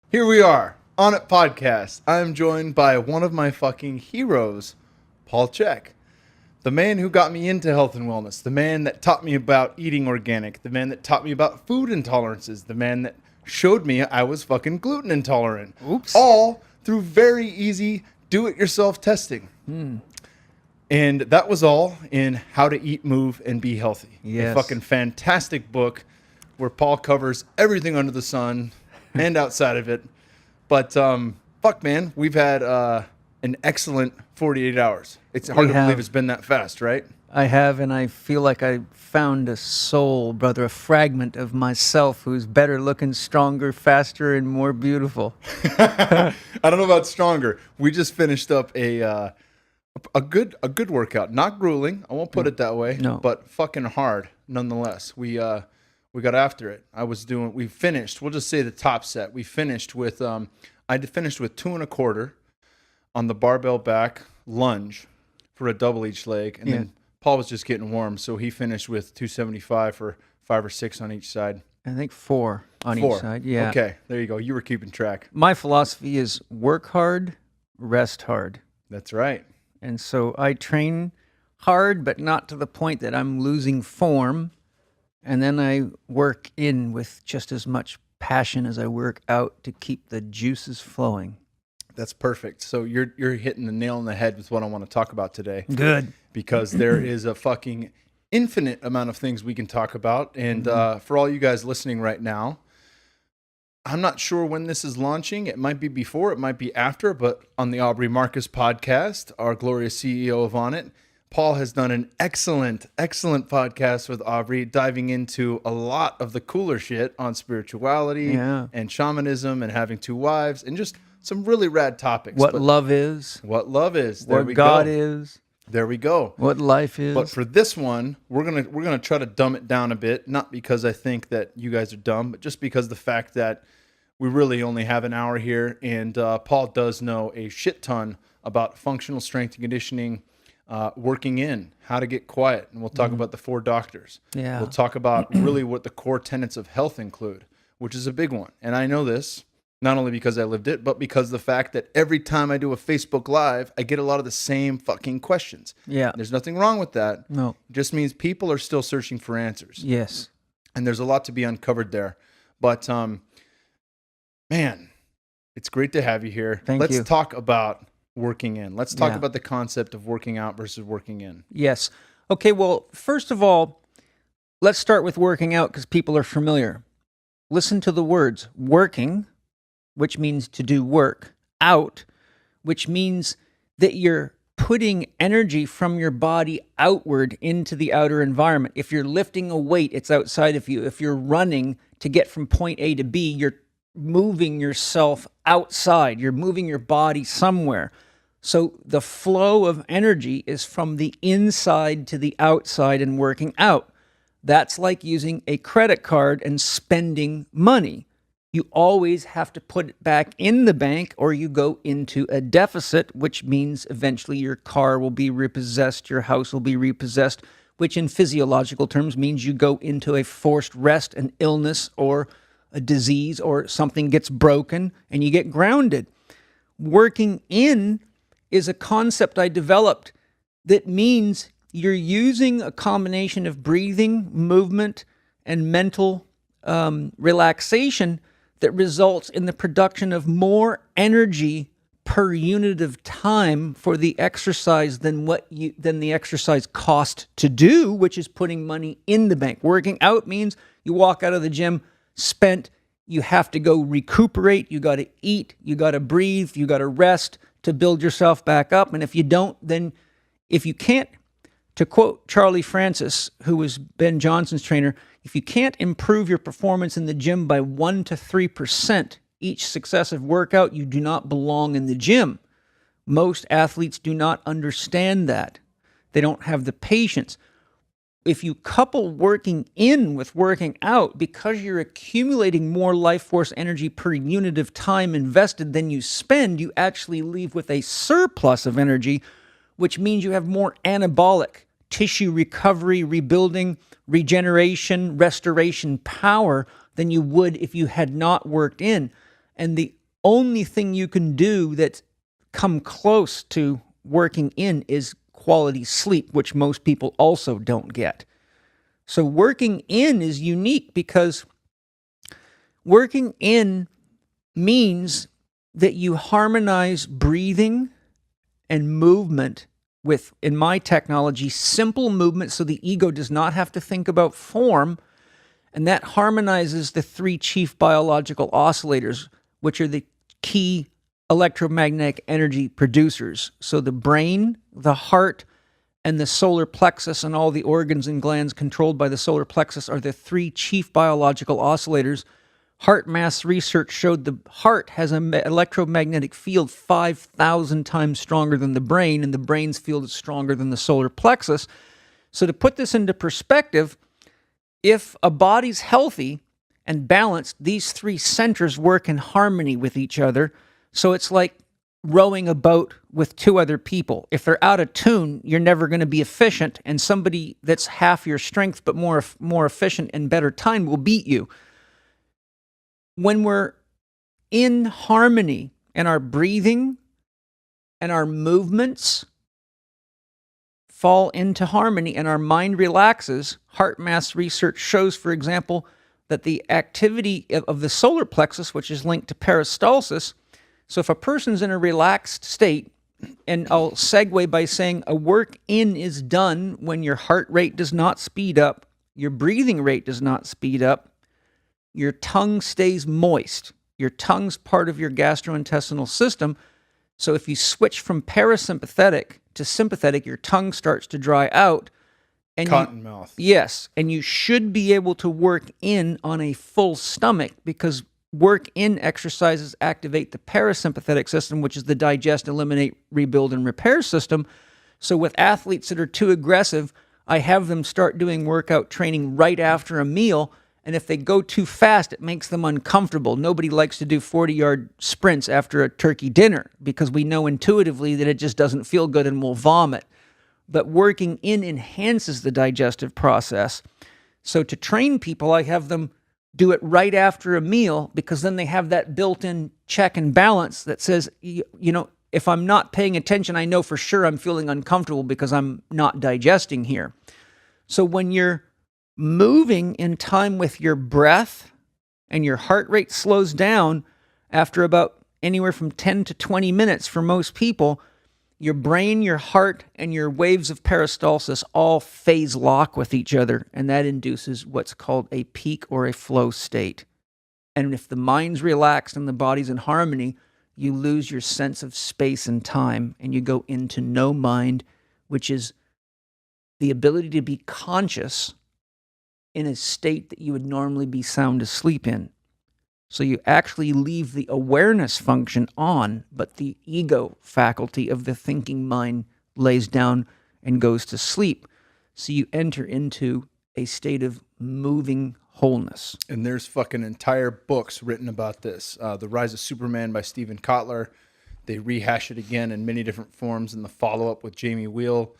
Here we are, Onnit Podcast. I'm joined by one of my fucking heroes, Paul Chek. The man who got me into health and wellness. The man that taught me about eating organic. The man that taught me about food intolerances. The man that showed me I was fucking gluten intolerant. Oops. All through very easy do-it-yourself testing. And that was all in How to Eat, Move, and Be Healthy. Yes. A fucking fantastic book where Paul covers everything under the sun and outside of it. But fuck, man, we've had an excellent 48 hours. It's hard to believe it's been that fast, right? I have, and I feel like I found a soul, brother, a fragment of myself who's better looking, stronger, faster, and more beautiful. I don't know about stronger. We just finished up a good workout. Not grueling, I won't put it that way. No. But fucking hard nonetheless. We got after it. We finished, we'll just say the top set. We finished with I finished with 2 1/4 on the barbell back lunge for a double each leg. And then Paul was just getting warm, so he finished with 275 for 5 or 6 on each side. I think 4 on each side. Yeah. Okay, there you go. You were keeping track. My philosophy is work hard, rest hard. That's right. And so I train hard, but not to the point that I'm losing form. And then I work in with just as much passion as I work out to keep the juices flowing. That's perfect. So you're hitting the nail on the head with what I want to talk about today. Good. Because there is a fucking infinite amount of things we can talk about. And for all you guys listening right now, I'm not sure when this is launching. It might be before, it might be after, but on the Aubrey Marcus podcast, our glorious CEO of Onnit, Paul has done an excellent podcast with Aubrey, diving into a lot of the cooler shit on spirituality and shamanism and having 2 wives and just some really rad topics. What love is. What love is. There What we God go. is. There we go. What life is. But for this one, we're gonna try to dumb it down a bit. Not because I think that you guys are dumb, but just because the fact that we really only have an hour here, and Paul does know a shit ton about functional strength and conditioning. Working in, how to get quiet, and we'll talk about the 4 doctors. Yeah. We'll talk about really what the core tenets of health include, which is a big one. And I know this not only because I lived it, but because the fact that every time I do a Facebook Live, I get a lot of the same fucking questions. Yeah. There's nothing wrong with that. No. It just means people are still searching for answers. Yes. And there's a lot to be uncovered there. But man, it's great to have you here. Thank you. Let's talk about working in. Let's talk Yeah. about the concept of working out versus working in. Yes. Okay, well, first of all, let's start with working out because people are familiar. Listen to the words working, which means to do work, out, which means that you're putting energy from your body outward into the outer environment. If you're lifting a weight, it's outside of you. If you're running to get from point A to B, you're moving yourself outside. You're moving your body somewhere. So the flow of energy is from the inside to the outside and working out. That's like using a credit card and spending money. You always have to put it back in the bank or you go into a deficit, which means eventually your car will be repossessed, your house will be repossessed, which in physiological terms means you go into a forced rest, an illness or a disease or something gets broken and you get grounded. Working in is a concept I developed that means you're using a combination of breathing, movement, and mental relaxation that results in the production of more energy per unit of time for the exercise than the exercise cost to do, which is putting money in the bank. Working out means you walk out of the gym spent, you have to go recuperate, you got to eat, you got to breathe, you got to rest to build yourself back up. And if you don't, then if you can't, to quote Charlie Francis, who was Ben Johnson's trainer, if you can't improve your performance in the gym by 1 to 3% each successive workout, you do not belong in the gym. Most athletes do not understand that. They don't have the patience. If you couple working in with working out, because you're accumulating more life force energy per unit of time invested than you spend, you actually leave with a surplus of energy, which means you have more anabolic tissue recovery, rebuilding, regeneration, restoration power than you would if you had not worked in. And the only thing you can do that's come close to working in is quality sleep, which most people also don't get. So working in is unique because working in means that you harmonize breathing and movement with, in my technology, simple movement so the ego does not have to think about form. And that harmonizes the three chief biological oscillators, which are the key electromagnetic energy producers. So the brain, the heart, and the solar plexus, and all the organs and glands controlled by the solar plexus are the three chief biological oscillators. Heart mass research showed the heart has an electromagnetic field 5,000 times stronger than the brain, and the brain's field is stronger than the solar plexus. So to put this into perspective, if a body's healthy and balanced, these three centers work in harmony with each other. So it's like rowing a boat with two other people. If they're out of tune, you're never going to be efficient, and somebody that's half your strength but more efficient and better timed will beat you. When we're in harmony and our breathing and our movements fall into harmony and our mind relaxes, heart mass research shows, for example, that the activity of the solar plexus, which is linked to peristalsis, so if a person's in a relaxed state, and I'll segue by saying a work in is done when your heart rate does not speed up, your breathing rate does not speed up, your tongue stays moist. Your tongue's part of your gastrointestinal system. So if you switch from parasympathetic to sympathetic, your tongue starts to dry out. And Cottonmouth. Yes. And you should be able to work in on a full stomach, because work in exercises activate the parasympathetic system, which is the digest, eliminate, rebuild, and repair system. So with athletes that are too aggressive, I have them start doing workout training right after a meal. And if they go too fast, it makes them uncomfortable. Nobody likes to do 40-yard sprints after a turkey dinner because we know intuitively that it just doesn't feel good and we'll vomit. But working in enhances the digestive process. So to train people, I have them do it right after a meal, because then they have that built-in check and balance that says, you know, if I'm not paying attention, I know for sure I'm feeling uncomfortable because I'm not digesting here. So when you're moving in time with your breath and your heart rate slows down after about anywhere from 10 to 20 minutes for most people, your brain, your heart, and your waves of peristalsis all phase lock with each other, and that induces what's called a peak or a flow state. And if the mind's relaxed and the body's in harmony, you lose your sense of space and time, and you go into no mind, which is the ability to be conscious in a state that you would normally be sound asleep in. So you actually leave the awareness function on, but the ego faculty of the thinking mind lays down and goes to sleep. So you enter into a state of moving wholeness. And there's fucking entire books written about this. The Rise of Superman by Stephen Kotler. They rehash it again in many different forms in the follow-up with Jamie Wheel,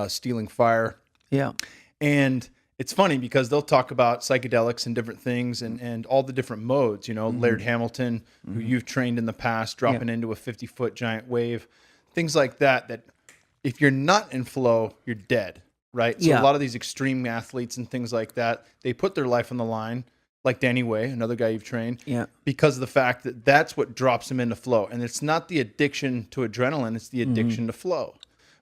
Stealing Fire. Yeah. And it's funny because they'll talk about psychedelics and different things and all the different modes, you know, Laird Hamilton, who you've trained in the past, dropping into a 50-foot giant wave, things like that, that if you're not in flow, you're dead, right? So a lot of these extreme athletes and things like that, they put their life on the line, like Danny Way, another guy you've trained, because of the fact that that's what drops them into flow. And it's not the addiction to adrenaline, it's the addiction to flow.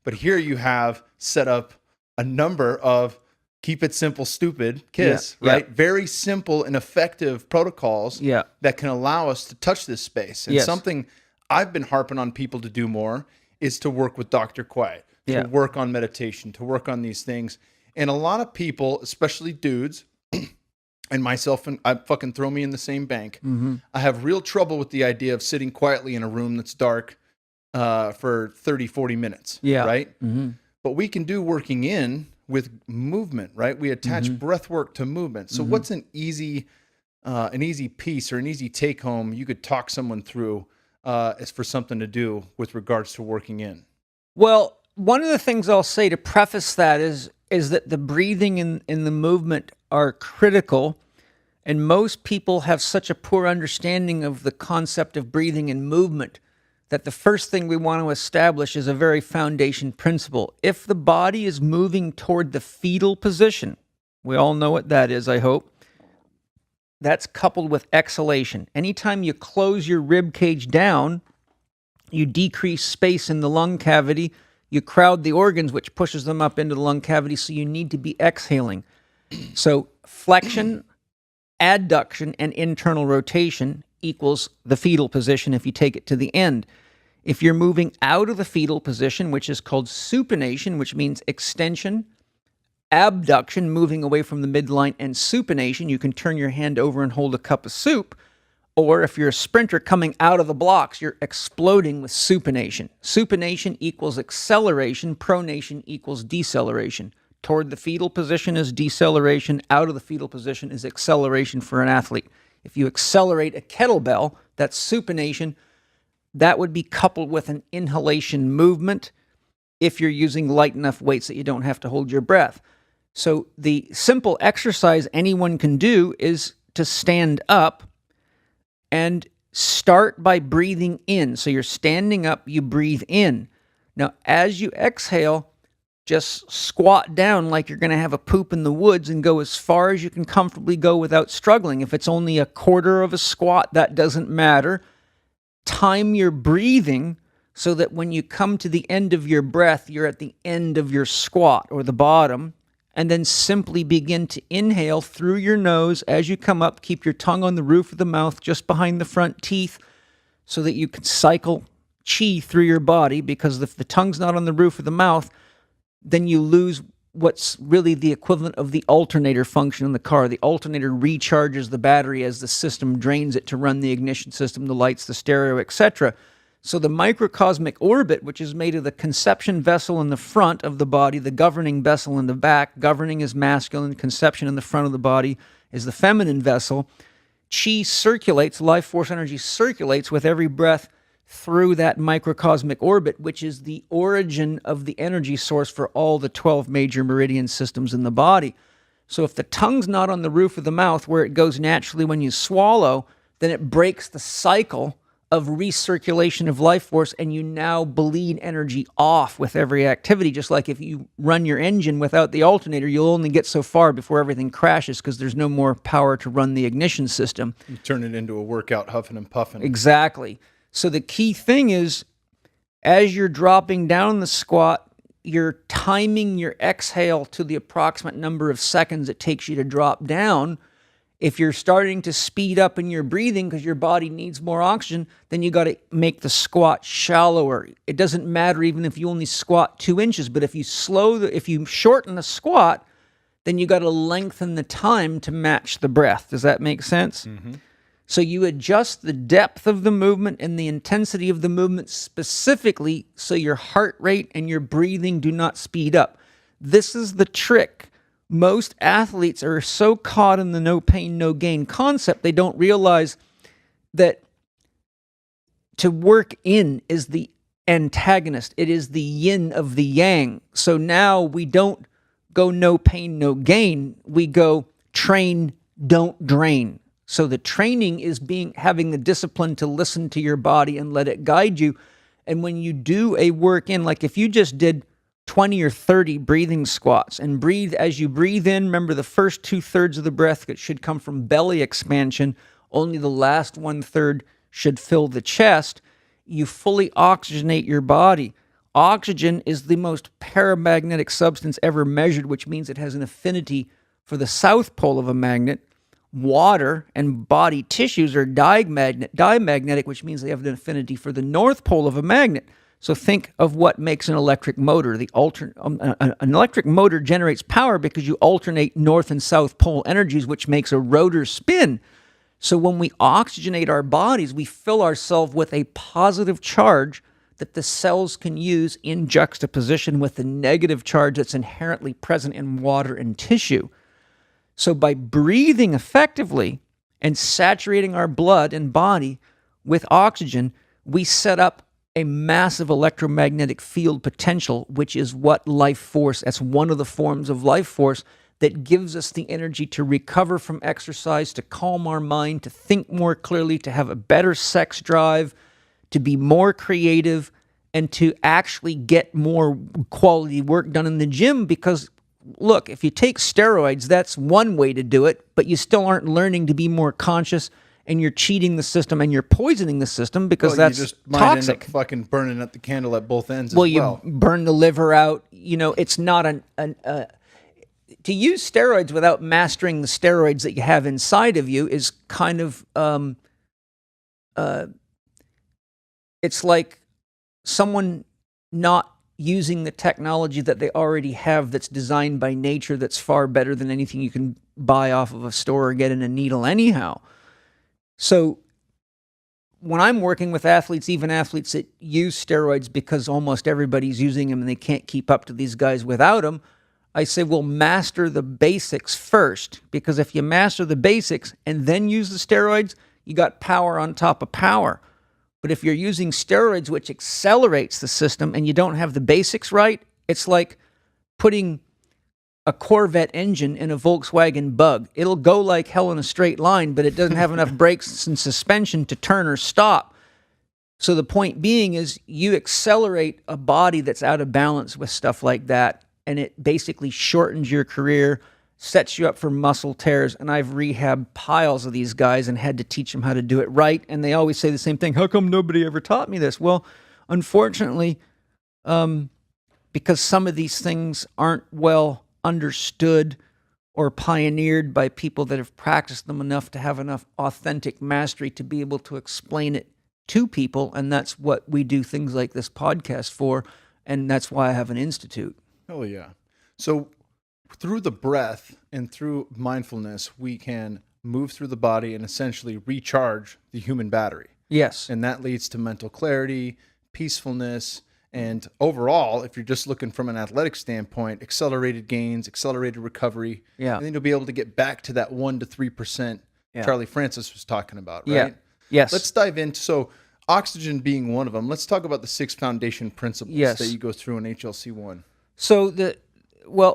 But here you have set up a number of keep it simple, stupid, KISS, right? Very simple and effective protocols that can allow us to touch this space. And something I've been harping on people to do more is to work with Dr. Quiet, to work on meditation, to work on these things. And a lot of people, especially dudes, and myself, and I fucking throw me in the same bank, I have real trouble with the idea of sitting quietly in a room that's dark for 30, 40 minutes, right? But we can do working in with movement, right? We attach breath work to movement. So what's an easy piece or an easy take home you could talk someone through as for something to do with regards to working in? Well, one of the things I'll say to preface that is that the breathing and the movement are critical. And most people have such a poor understanding of the concept of breathing and movement that the first thing we want to establish is a very foundation principle. If the body is moving toward the fetal position, we all know what that is, I hope. That's coupled with exhalation. Anytime you close your rib cage down, you decrease space in the lung cavity, you crowd the organs, which pushes them up into the lung cavity, so you need to be exhaling. So flexion, adduction, and internal rotation equals the fetal position if you take it to the end. If you're moving out of the fetal position, which is called supination, which means extension, abduction, moving away from the midline, and supination, you can turn your hand over and hold a cup of soup. Or if you're a sprinter coming out of the blocks, you're exploding with supination. Supination equals acceleration. Pronation equals deceleration. Toward the fetal position is deceleration. Out of the fetal position is acceleration for an athlete. If you accelerate a kettlebell, that's supination. That would be coupled with an inhalation movement if you're using light enough weights that you don't have to hold your breath. So the simple exercise anyone can do is to stand up and start by breathing in. So you're standing up, you breathe in. Now, as you exhale, just squat down like you're going to have a poop in the woods and go as far as you can comfortably go without struggling. If it's only a quarter of a squat, that doesn't matter. Time your breathing so that when you come to the end of your breath, you're at the end of your squat or the bottom. And then simply begin to inhale through your nose as you come up. Keep your tongue on the roof of the mouth, just behind the front teeth, so that you can cycle chi through your body, because if the tongue's not on the roof of the mouth, then you lose what's really the equivalent of the alternator function in the car. The alternator recharges the battery as the system drains it to run the ignition system, the lights, the stereo, etc. So the microcosmic orbit, which is made of the conception vessel in the front of the body, the governing vessel in the back, governing is masculine, conception in the front of the body is the feminine vessel. Chi circulates, life force energy circulates with every breath through that microcosmic orbit, which is the origin of the energy source for all the 12 major meridian systems in the body. So if the tongue's not on the roof of the mouth where it goes naturally when you swallow, then it breaks the cycle of recirculation of life force, and you now bleed energy off with every activity. Just like if you run your engine without the alternator, you'll only get so far before everything crashes because there's no more power to run the ignition system. You turn it into a workout huffing and puffing. Exactly. So the key thing is, as you're dropping down the squat, you're timing your exhale to the approximate number of seconds it takes you to drop down. If you're starting to speed up in your breathing because your body needs more oxygen, then you got to make the squat shallower. It doesn't matter even if you only squat 2 inches, but if you shorten the squat, then you got to lengthen the time to match the breath. Does that make sense? Mm-hmm. So you adjust the depth of the movement and the intensity of the movement specifically so your heart rate and your breathing do not speed up. This is the trick. Most athletes are so caught in the no pain, no gain concept, they don't realize that to work in is the antagonist. It is the yin of the yang. So now we don't go no pain, no gain. We go train, don't drain. So the training is having the discipline to listen to your body and let it guide you. And when you do a work in, like if you just did 20 or 30 breathing squats and breathe as you breathe in, remember the first 2/3 of the breath should come from belly expansion. Only the last 1/3 should fill the chest. You fully oxygenate your body. Oxygen is the most paramagnetic substance ever measured, which means it has an affinity for the south pole of a magnet. Water and body tissues are diamagnetic, which means they have an affinity for the north pole of a magnet. So think of what makes an electric motor. An electric motor generates power because you alternate north and south pole energies, which makes a rotor spin. So when we oxygenate our bodies, we fill ourselves with a positive charge that the cells can use in juxtaposition with the negative charge that's inherently present in water and tissue. So by breathing effectively and saturating our blood and body with oxygen, we set up a massive electromagnetic field potential, which is what life force, that's one of the forms of life force that gives us the energy to recover from exercise, to calm our mind, to think more clearly, to have a better sex drive, to be more creative, and to actually get more quality work done in the gym. Because look, if you take steroids, that's one way to do it, but you still aren't learning to be more conscious, and you're cheating the system and you're poisoning the system because that's you just might toxic. end up fucking burning up the candle at both ends Well, as well. you burn the liver out. You know, it's not to use steroids without mastering the steroids that you have inside of you is kind of it's like someone not using the technology that they already have that's designed by nature, that's far better than anything you can buy off of a store or get in a needle anyhow. So when I'm working with athletes, even athletes that use steroids because almost everybody's using them and they can't keep up to these guys without them, I say, well, master the basics first, because if you master the basics and then use the steroids, you got power on top of power. But if you're using steroids, which accelerates the system, and you don't have the basics right, it's like putting a Corvette engine in a Volkswagen Bug. It'll go like hell in a straight line, but it doesn't have enough brakes and suspension to turn or stop. So the point being is you accelerate a body that's out of balance with stuff like that, and it basically shortens your career, sets you up for muscle tears. And I've rehabbed piles of these guys and had to teach them how to do it right. And they always say the same thing: how come nobody ever taught me this? Well, unfortunately, because some of these things aren't well understood or pioneered by people that have practiced them enough to have enough authentic mastery to be able to explain it to people. And that's what we do things like this podcast for. And that's why I have an institute. Hell yeah. So through the breath and through mindfulness, we can move through the body and essentially recharge the human battery. Yes. And that leads to mental clarity, peacefulness, and overall, if you're just looking from an athletic standpoint, accelerated gains, accelerated recovery. Yeah. And then you'll be able to get back to that 1% to 3% Charlie Francis was talking about, right? Yeah. Yes. Let's dive into, so oxygen being one of them. Let's talk about the 6 foundation principles that you go through in HLC1. So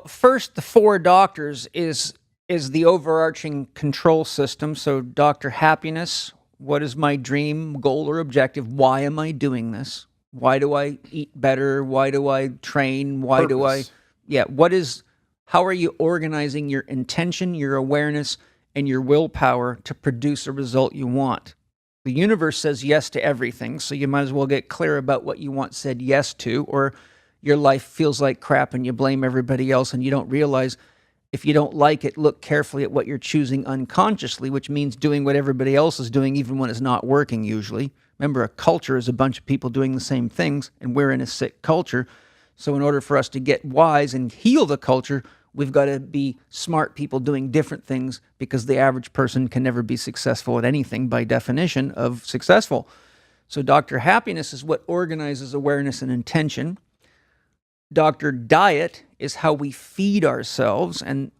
first, the 4 doctors is the overarching control system. So Dr. Happiness, what is my dream, goal, or objective? Why am I doing this? Why do I eat better? Why do I train? Why do I? Yeah. How are you organizing your intention, your awareness, and your willpower to produce a result you want? The universe says yes to everything, so you might as well get clear about what you want said yes to, or your life feels like crap and you blame everybody else and you don't realize if you don't like it, look carefully at what you're choosing unconsciously, which means doing what everybody else is doing even when it's not working usually. Remember, a culture is a bunch of people doing the same things, and we're in a sick culture. So in order for us to get wise and heal the culture, we've got to be smart people doing different things, because the average person can never be successful at anything by definition of successful. So Dr. Happiness is what organizes awareness and intention. Dr. Diet is how we feed ourselves, and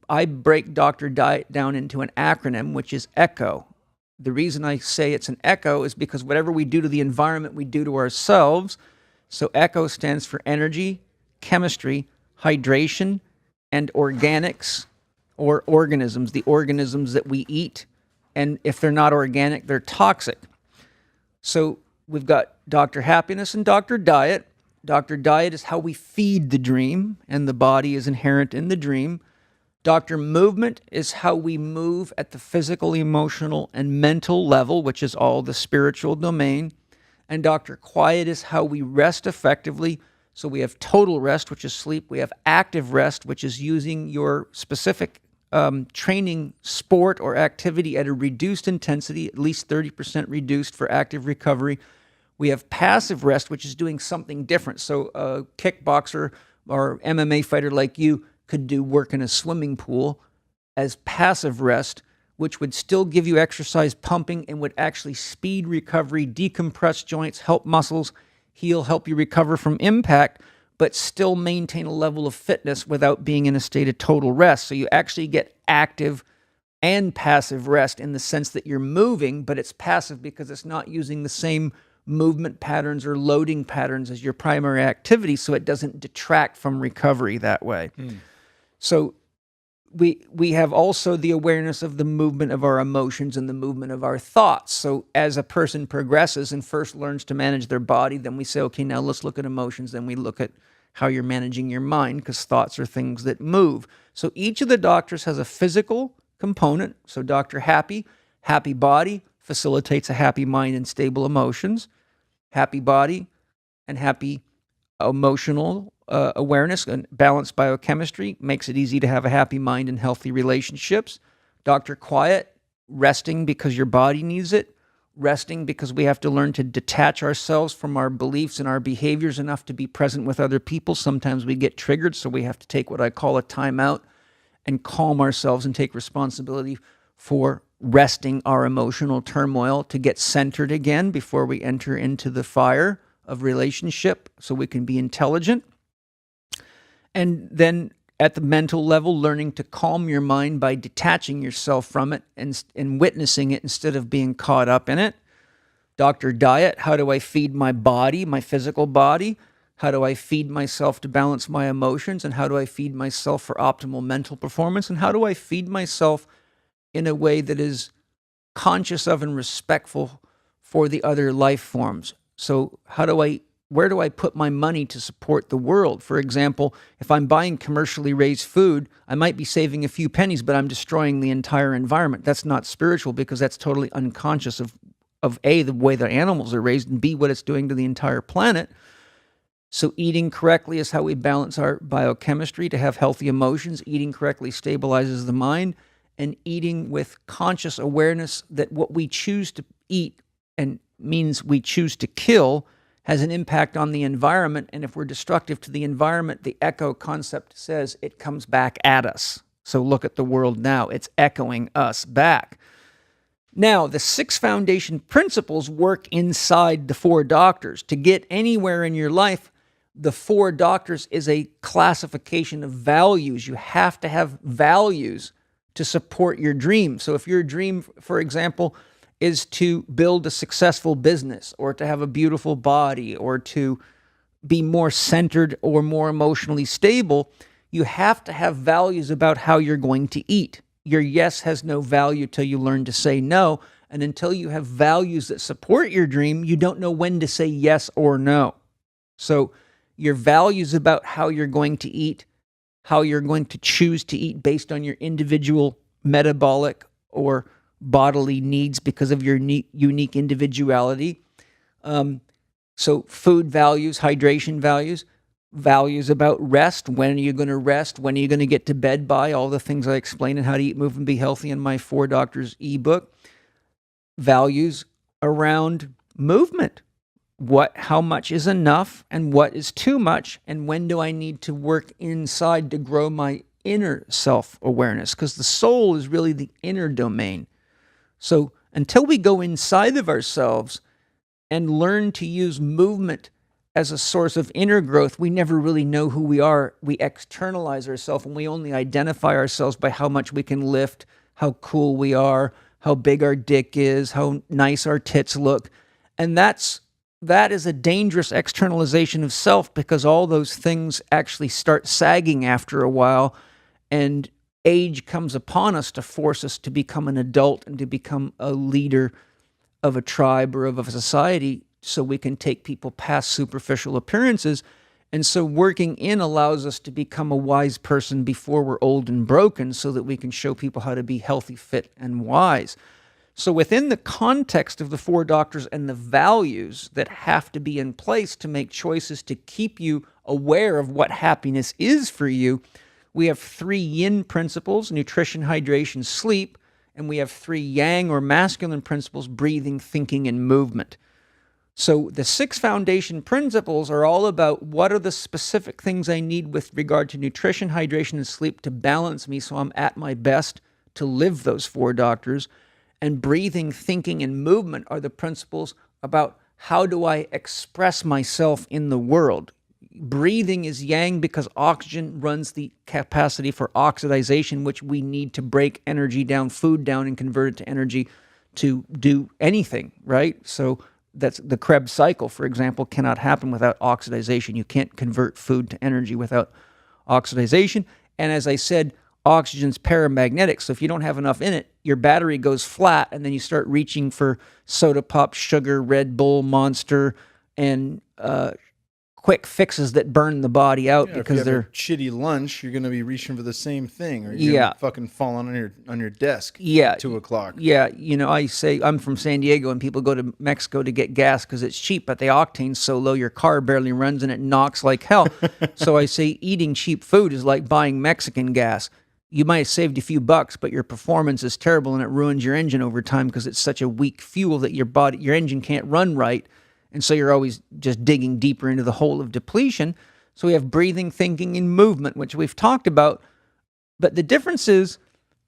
I break Dr. Diet down into an acronym, which is ECHO. The reason I say it's an echo is because whatever we do to the environment, we do to ourselves. So ECHO stands for energy, chemistry, hydration, and organics, or organisms, the organisms that we eat. And if they're not organic, they're toxic. So we've got Dr. Happiness and Dr. Diet. Dr. Diet is how we feed the dream, and the body is inherent in the dream. Dr. Movement is how we move at the physical, emotional, and mental level, which is all the spiritual domain. And Dr. Quiet is how we rest effectively. So we have total rest, which is sleep. We have active rest, which is using your specific training sport or activity at a reduced intensity, at least 30% reduced for active recovery. We have passive rest, which is doing something different. So a kickboxer or MMA fighter like you could do work in a swimming pool as passive rest, which would still give you exercise pumping and would actually speed recovery, decompress joints, help muscles heal, help you recover from impact, but still maintain a level of fitness without being in a state of total rest. So you actually get active and passive rest in the sense that you're moving, but it's passive because it's not using the same movement patterns or loading patterns as your primary activity, so it doesn't detract from recovery that way. So we have also the awareness of the movement of our emotions and the movement of our thoughts. So as a person progresses and first learns to manage their body, then we say, okay, now let's look at emotions. Then we look at how you're managing your mind, because thoughts are things that move. So each of the doctors has a physical component. So Dr. Happy body facilitates a happy mind and stable emotions. Happy body and happy emotional awareness and balanced biochemistry makes it easy to have a happy mind and healthy relationships. Dr. Quiet, resting because your body needs it, resting because we have to learn to detach ourselves from our beliefs and our behaviors enough to be present with other people. Sometimes we get triggered, so we have to take what I call a timeout and calm ourselves and take responsibility for resting our emotional turmoil to get centered again before we enter into the fire of relationship, so we can be intelligent. And then at the mental level, learning to calm your mind by detaching yourself from it and witnessing it instead of being caught up in it. Dr. Diet, how do I feed my body, my physical body? How do I feed myself to balance my emotions? And how do I feed myself for optimal mental performance? And how do I feed myself in a way that is conscious of and respectful for the other life forms? So where do I put my money to support the world? For example, if I'm buying commercially raised food, I might be saving a few pennies, but I'm destroying the entire environment. That's not spiritual, because that's totally unconscious of A, the way the animals are raised, and B, what it's doing to the entire planet. So eating correctly is how we balance our biochemistry to have healthy emotions. Eating correctly stabilizes the mind, and eating with conscious awareness that what we choose to eat and means we choose to kill has an impact on the environment. And if we're destructive to the environment, the echo concept says it comes back at us. So look at the world now. It's echoing us back. Now, the 6 foundation principles work inside the 4 doctors. To get anywhere in your life, the 4 doctors is a classification of values. You have to have values to support your dream. So if your dream, for example, is to build a successful business, or to have a beautiful body, or to be more centered or more emotionally stable, you have to have values about how you're going to eat. Your yes has no value till you learn to say no. And until you have values that support your dream, you don't know when to say yes or no. So your values about how you're going to eat, how you're going to choose to eat based on your individual metabolic or bodily needs because of your unique individuality. So food values, hydration values, values about rest. When are you going to rest? When are you going to get to bed by? All the things I explain in How to Eat, Move, and Be Healthy in my 4 Doctors ebook. Values around movement. How much is enough and what is too much, and when do I need to work inside to grow my inner self-awareness? Because the soul is really the inner domain. So until we go inside of ourselves and learn to use movement as a source of inner growth, we never really know who we are. We externalize ourselves, and we only identify ourselves by how much we can lift, how cool we are, how big our dick is, how nice our tits look. And that is a dangerous externalization of self, because all those things actually start sagging after a while, and age comes upon us to force us to become an adult and to become a leader of a tribe or of a society, so we can take people past superficial appearances. And so working in allows us to become a wise person before we're old and broken, so that we can show people how to be healthy, fit, and wise. So within the context of the 4 doctors and the values that have to be in place to make choices to keep you aware of what happiness is for you, we have 3 yin principles: nutrition, hydration, sleep. And we have 3 yang or masculine principles: breathing, thinking, and movement. So the 6 foundation principles are all about what are the specific things I need with regard to nutrition, hydration, and sleep to balance me so I'm at my best to live those 4 doctors. And breathing, thinking, and movement are the principles about how do I express myself in the world. Breathing is yang because oxygen runs the capacity for oxidization, which we need to break energy down, food down, and convert it to energy to do anything, right? So that's the Krebs cycle, for example, cannot happen without oxidization. You can't convert food to energy without oxidization. And as I said, oxygen's paramagnetic. So if you don't have enough in it, your battery goes flat, and then you start reaching for soda pop, sugar, Red Bull, Monster, and quick fixes that burn the body out Yeah, because if you have they're a shitty lunch, you're gonna be reaching for the same thing, or you're gonna be fucking falling on your desk. Yeah. At 2:00. Yeah, I say I'm from San Diego, and people go to Mexico to get gas because it's cheap, but the octane's so low your car barely runs and it knocks like hell. So I say eating cheap food is like buying Mexican gas. You might have saved a few bucks, but your performance is terrible, and it ruins your engine over time because it's such a weak fuel that your engine can't run right. And so you're always just digging deeper into the hole of depletion. So we have breathing, thinking, and movement, which we've talked about. But the difference is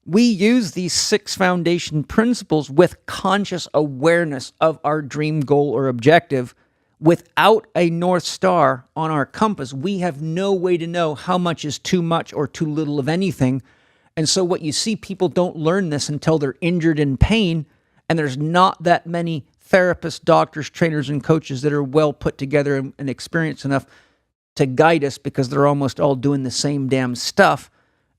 we use these 6 foundation principles with conscious awareness of our dream, goal, or objective. Without a North Star on our compass, we have no way to know how much is too much or too little of anything. And so what you see, people don't learn this until they're injured in pain, and there's not that many therapists, doctors, trainers, and coaches that are well put together and experienced enough to guide us because they're almost all doing the same damn stuff.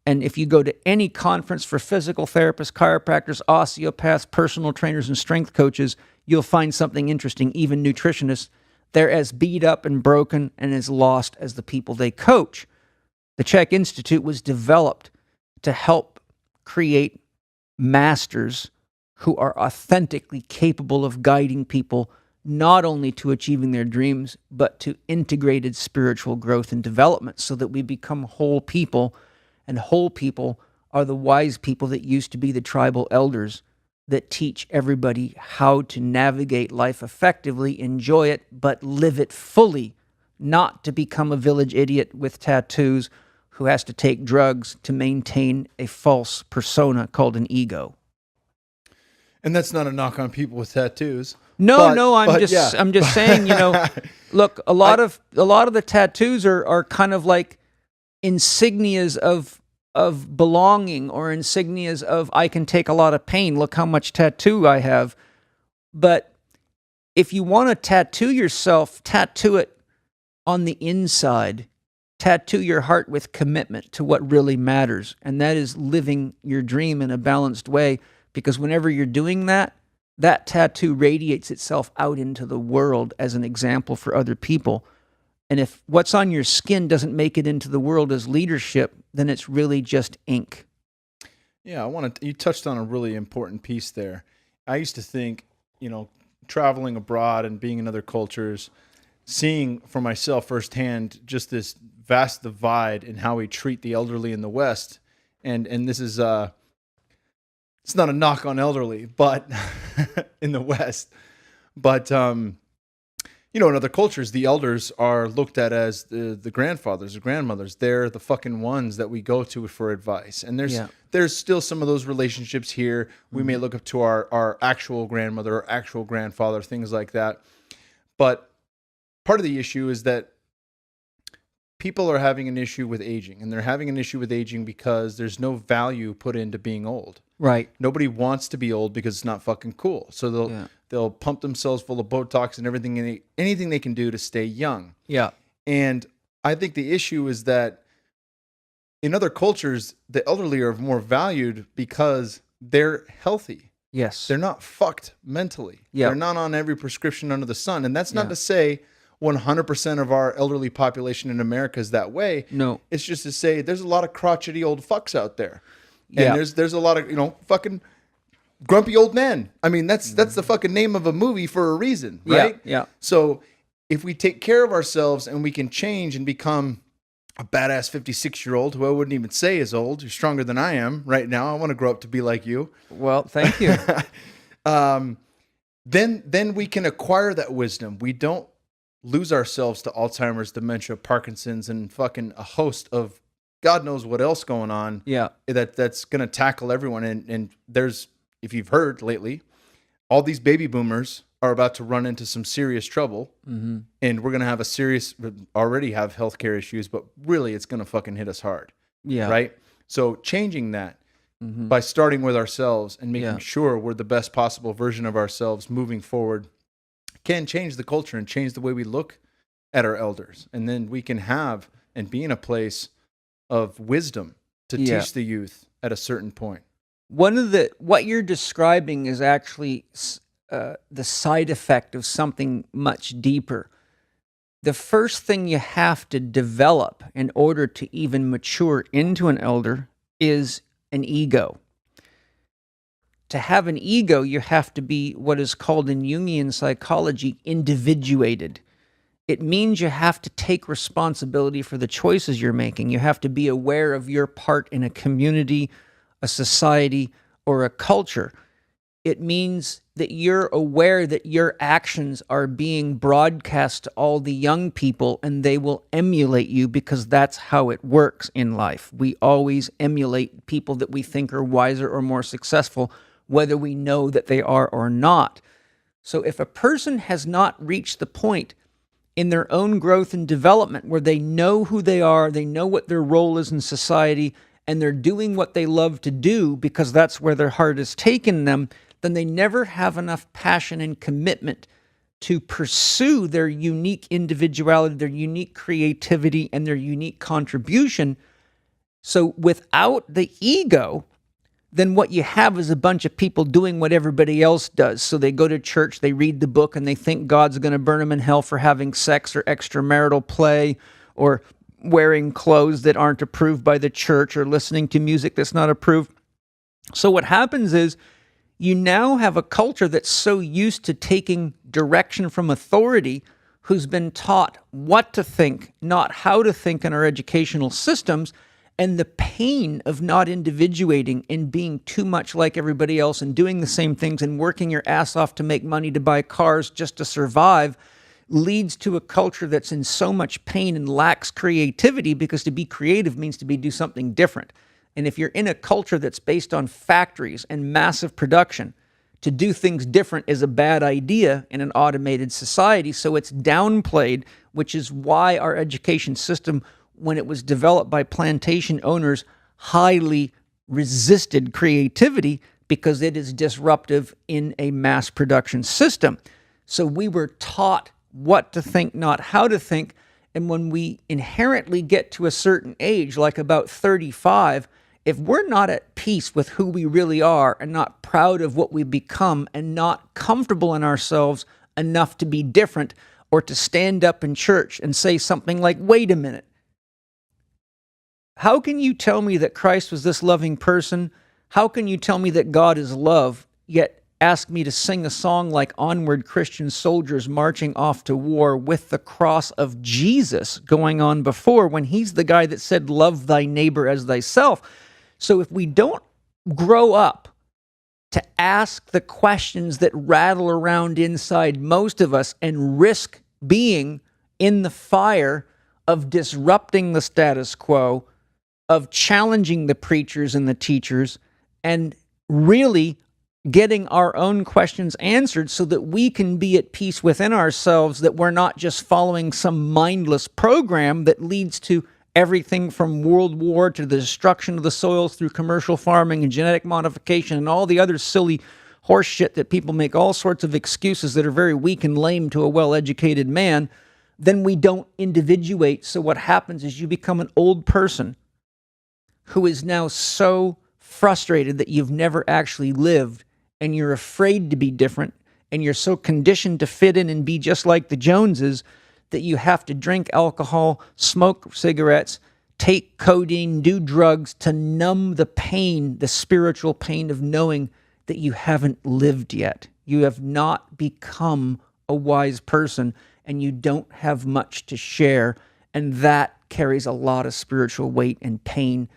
And if you go to any conference for physical therapists, chiropractors, osteopaths, personal trainers, and strength coaches, you'll find something interesting. Even nutritionists, they're as beat up and broken and as lost as the people they coach. The Chek Institute was developed to help create masters who are authentically capable of guiding people not only to achieving their dreams, but to integrated spiritual growth and development so that we become whole people. And whole people are the wise people that used to be the tribal elders that teach everybody how to navigate life effectively, enjoy it, but live it fully, not to become a village idiot with tattoos who has to take drugs to maintain a false persona called an ego. And that's not a knock on people with tattoos. No, I'm just saying, look, a lot of the tattoos are kind of like insignias of belonging, or insignias of I can take a lot of pain. Look how much tattoo I have. But if you want to tattoo yourself, tattoo it on the inside. Tattoo your heart with commitment to what really matters, and that is living your dream in a balanced way. Because whenever you're doing that, that tattoo radiates itself out into the world as an example for other people. And if what's on your skin doesn't make it into the world as leadership, then it's really just ink. Yeah, you touched on a really important piece there. I used to think, traveling abroad and being in other cultures, seeing for myself firsthand just this vast divide in how we treat the elderly in the West. And this is it's not a knock on elderly, but in the West. But in other cultures, the elders are looked at as the grandfathers or grandmothers. They're the fucking ones that we go to for advice. And there's still some of those relationships here. We may look up to our actual grandmother or actual grandfather, things like that. But part of the issue is that people are having an issue with aging, and they're having an issue with aging because there's no value put into being old. Right. Nobody wants to be old because it's not fucking cool. So they'll pump themselves full of Botox and anything they can do to stay young. Yeah. And I think the issue is that in other cultures, the elderly are more valued because they're healthy. Yes. They're not fucked mentally. Yeah. They're not on every prescription under the sun. And that's not to say 100% of our elderly population in America is that way. No. It's just to say there's a lot of crotchety old fucks out there. And there's a lot of, fucking grumpy old men. I mean, that's the fucking name of a movie for a reason, right? Yeah. So if we take care of ourselves and we can change and become a badass 56-year-old who I wouldn't even say is old, you're stronger than I am right now. I want to grow up to be like you. Well, thank you. Then we can acquire that wisdom. We don't lose ourselves to Alzheimer's, dementia, Parkinson's, and fucking a host of God knows what else going on. Yeah. That's going to tackle everyone. And there's, if you've heard lately, all these baby boomers are about to run into some serious trouble. Mm-hmm. And we're going to have already have healthcare issues, but really it's going to fucking hit us hard. Yeah. Right? So changing that by starting with ourselves and making sure we're the best possible version of ourselves moving forward can change the culture and change the way we look at our elders. And then we can have and be in a place of wisdom to Yeah. teach the youth at a certain point? What you're describing is actually the side effect of something much deeper. The first thing you have to develop in order to even mature into an elder is an ego. To have an ego, you have to be what is called in Jungian psychology individuated. It means you have to take responsibility for the choices you're making. You have to be aware of your part in a community, a society, or a culture. It means that you're aware that your actions are being broadcast to all the young people and they will emulate you because that's how it works in life. We always emulate people that we think are wiser or more successful, whether we know that they are or not. So if a person has not reached the point in their own growth and development where they know who they are, they know what their role is in society, and they're doing what they love to do because that's where their heart has taken them, then they never have enough passion and commitment to pursue their unique individuality, their unique creativity, and their unique contribution. So without the ego, then what you have is a bunch of people doing what everybody else does. So they go to church, they read the book, and they think God's going to burn them in hell for having sex or extramarital play or wearing clothes that aren't approved by the church or listening to music that's not approved. So what happens is you now have a culture that's so used to taking direction from authority, who's been taught what to think, not how to think in our educational systems, and the pain of not individuating and being too much like everybody else and doing the same things and working your ass off to make money to buy cars just to survive leads to a culture that's in so much pain and lacks creativity, because to be creative means to do something different. And if you're in a culture that's based on factories and massive production, to do things different is a bad idea in an automated society. So it's downplayed, which is why our education system, when it was developed by plantation owners, highly resisted creativity because it is disruptive in a mass production system. So we were taught what to think, not how to think. And when we inherently get to a certain age, like about 35, if we're not at peace with who we really are and not proud of what we've become and not comfortable in ourselves enough to be different or to stand up in church and say something like, wait a minute, how can you tell me that Christ was this loving person? How can you tell me that God is love, yet ask me to sing a song like Onward, Christian Soldiers Marching Off to War with the cross of Jesus going on before, when he's the guy that said, love thy neighbor as thyself? So if we don't grow up to ask the questions that rattle around inside most of us and risk being in the fire of disrupting the status quo, of challenging the preachers and the teachers, and really getting our own questions answered so that we can be at peace within ourselves, that we're not just following some mindless program that leads to everything from world war to the destruction of the soils through commercial farming and genetic modification and all the other silly horse shit that people make all sorts of excuses that are very weak and lame to a well-educated man. Then we don't individuate. So what happens is you become an old person who is now so frustrated that you've never actually lived, and you're afraid to be different, and you're so conditioned to fit in and be just like the Joneses that you have to drink alcohol, smoke cigarettes, take codeine, do drugs to numb the pain, the spiritual pain of knowing that you haven't lived yet. You have not become a wise person, and you don't have much to share, and that carries a lot of spiritual weight and pain.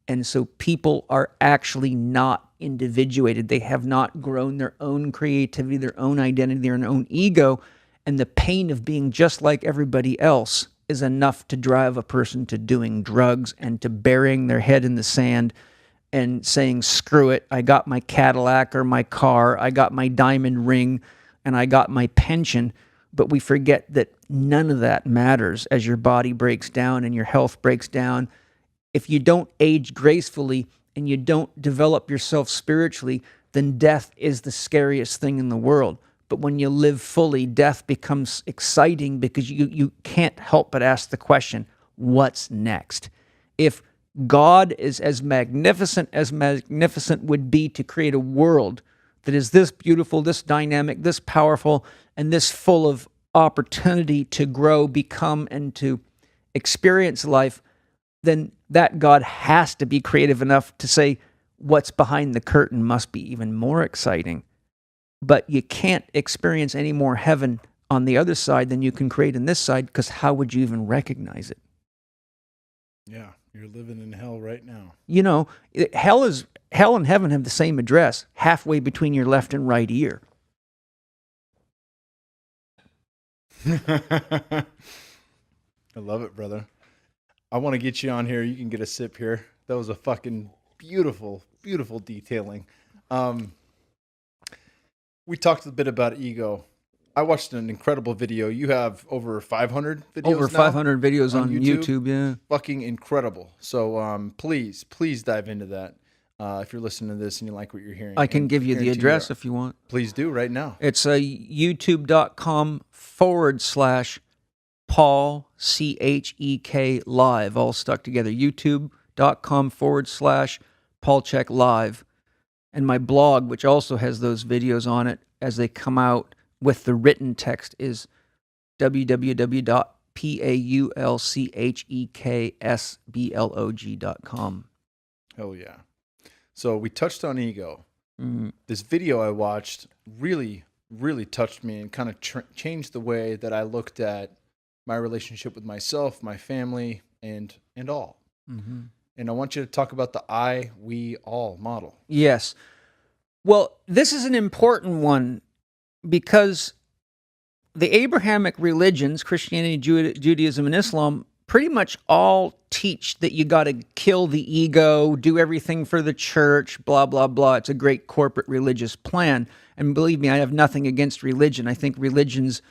And so people are actually not individuated. They have not grown their own creativity, their own identity, their own ego. And the pain of being just like everybody else is enough to drive a person to doing drugs and to burying their head in the sand and saying, screw it, I got my Cadillac or my car, I got my diamond ring, and I got my pension. But we forget that none of that matters as your body breaks down and your health breaks down. If you don't age gracefully and you don't develop yourself spiritually, then death is the scariest thing in the world. But when you live fully, death becomes exciting because you can't help but ask the question, what's next? If God is as magnificent would be to create a world that is this beautiful, this dynamic, this powerful, and this full of opportunity to grow, become, and to experience life, then that God has to be creative enough to say what's behind the curtain must be even more exciting. But you can't experience any more heaven on the other side than you can create in this side, because how would you even recognize it? Yeah, you're living in hell right now. You know, hell and heaven have the same address, halfway between your left and right ear. I love it, brother. I want to get you on here. You can get a sip here. That was a fucking beautiful, beautiful detailing. We talked a bit about ego. I watched an incredible video. You have over 500 videos Over 500 videos on YouTube. YouTube, yeah. Fucking incredible. So please dive into that. If you're listening to this and you like what you're hearing. I can give you the address if you want. Please do right now. It's youtube.com/Paul, Chek live, all stuck together. youtube.com/Paul Chek live. And my blog, which also has those videos on it as they come out with the written text, is www.paulcheksblog.com. Hell yeah. So we touched on ego. Mm-hmm. This video I watched really, really touched me and kind of changed the way that I looked at my relationship with myself, my family, and all. Mm-hmm. And I want you to talk about the I, we, all model. Yes. Well, this is an important one because the Abrahamic religions, Christianity, Judaism, and Islam, pretty much all teach that you got to kill the ego, do everything for the church, blah, blah, blah. It's a great corporate religious plan. And believe me, I have nothing against religion. I think religions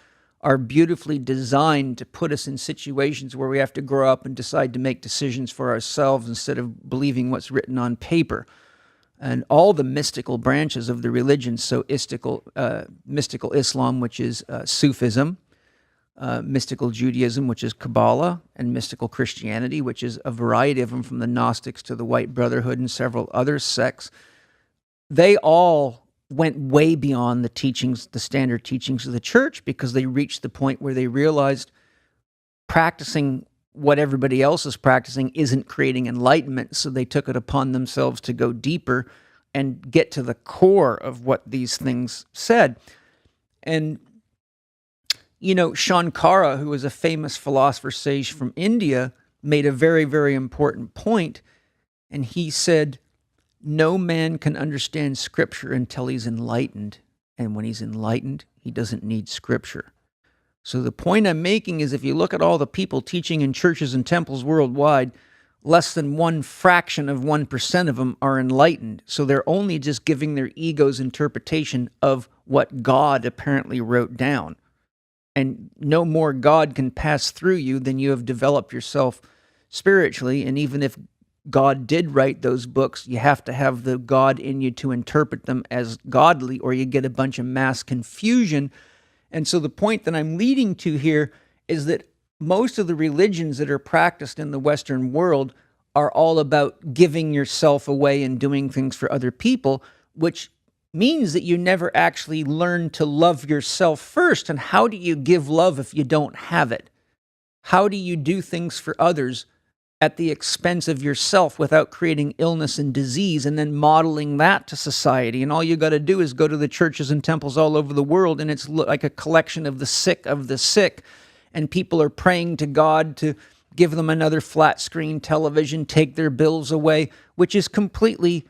are beautifully designed to put us in situations where we have to grow up and decide to make decisions for ourselves instead of believing what's written on paper. And all the mystical branches of the religion, so mystical Islam, which is Sufism, mystical Judaism, which is Kabbalah, and mystical Christianity, which is a variety of them, from the Gnostics to the White Brotherhood and several other sects, they all went way beyond the teachings, the standard teachings of the church, because they reached the point where they realized practicing what everybody else is practicing isn't creating enlightenment. So they took it upon themselves to go deeper and get to the core of what these things said. And, you know, Shankara, who was a famous philosopher sage from India, made a very, very important point. And he said, no man can understand Scripture until he's enlightened. And when he's enlightened, he doesn't need Scripture. So the point I'm making is, if you look at all the people teaching in churches and temples worldwide, less than 1% of them are enlightened. So they're only just giving their ego's interpretation of what God apparently wrote down. And no more God can pass through you than you have developed yourself spiritually. And even if God did write those books, you have to have the God in you to interpret them as godly, or you get a bunch of mass confusion. And so the point that I'm leading to here is that most of the religions that are practiced in the Western world are all about giving yourself away and doing things for other people, which means that you never actually learn to love yourself first. And how do you give love if you don't have it? How do you do things for others at the expense of yourself without creating illness and disease and then modeling that to society? And all you got to do is go to the churches and temples all over the world, and it's like a collection of the sick, and people are praying to God to give them another flat screen television, take their bills away, which is completely,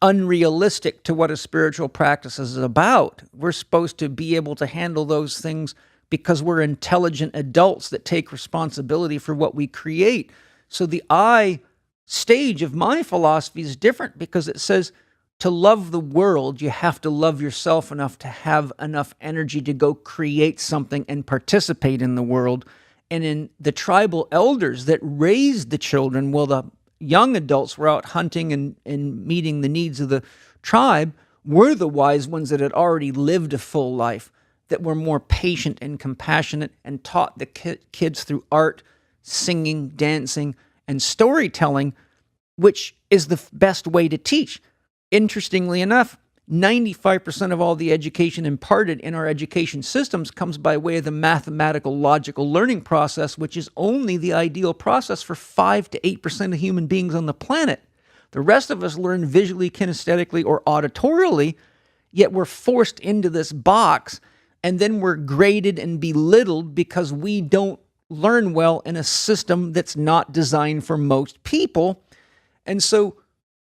unrealistic to what a spiritual practice is about. We're supposed to be able to handle those things because we're intelligent adults that take responsibility for what we create. So the I stage of my philosophy is different, because it says to love the world, you have to love yourself enough to have enough energy to go create something and participate in the world. And in the tribal elders that raised the children, well, the young adults were out hunting and meeting the needs of the tribe, were the wise ones that had already lived a full life, that were more patient and compassionate, and taught the kids through art, singing, dancing, and storytelling, which is the best way to teach. Interestingly enough, 95% of all the education imparted in our education systems comes by way of the mathematical logical learning process, which is only the ideal process for 5 to 8% of human beings on the planet. The rest of us learn visually, kinesthetically, or auditorially, yet we're forced into this box, and then we're graded and belittled because we don't learn well in a system that's not designed for most people. And so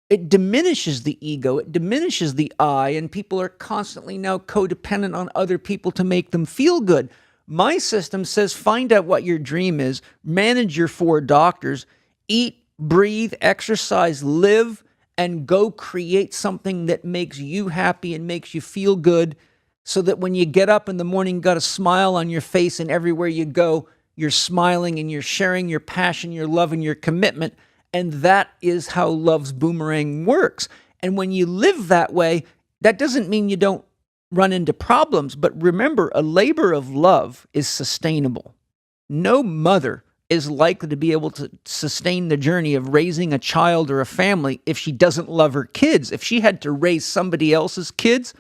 it diminishes the ego, it diminishes the I, and people are constantly now codependent on other people to make them feel good. My system says find out what your dream is, manage your 4 doctors, eat, breathe, exercise, live, and go create something that makes you happy and makes you feel good, so that when you get up in the morning, you got a smile on your face, and everywhere you go, you're smiling and you're sharing your passion, your love, and your commitment. And that is how love's boomerang works. And when you live that way, that doesn't mean you don't run into problems. But remember, a labor of love is sustainable. No mother is likely to be able to sustain the journey of raising a child or a family if she doesn't love her kids. If she had to raise somebody else's kids,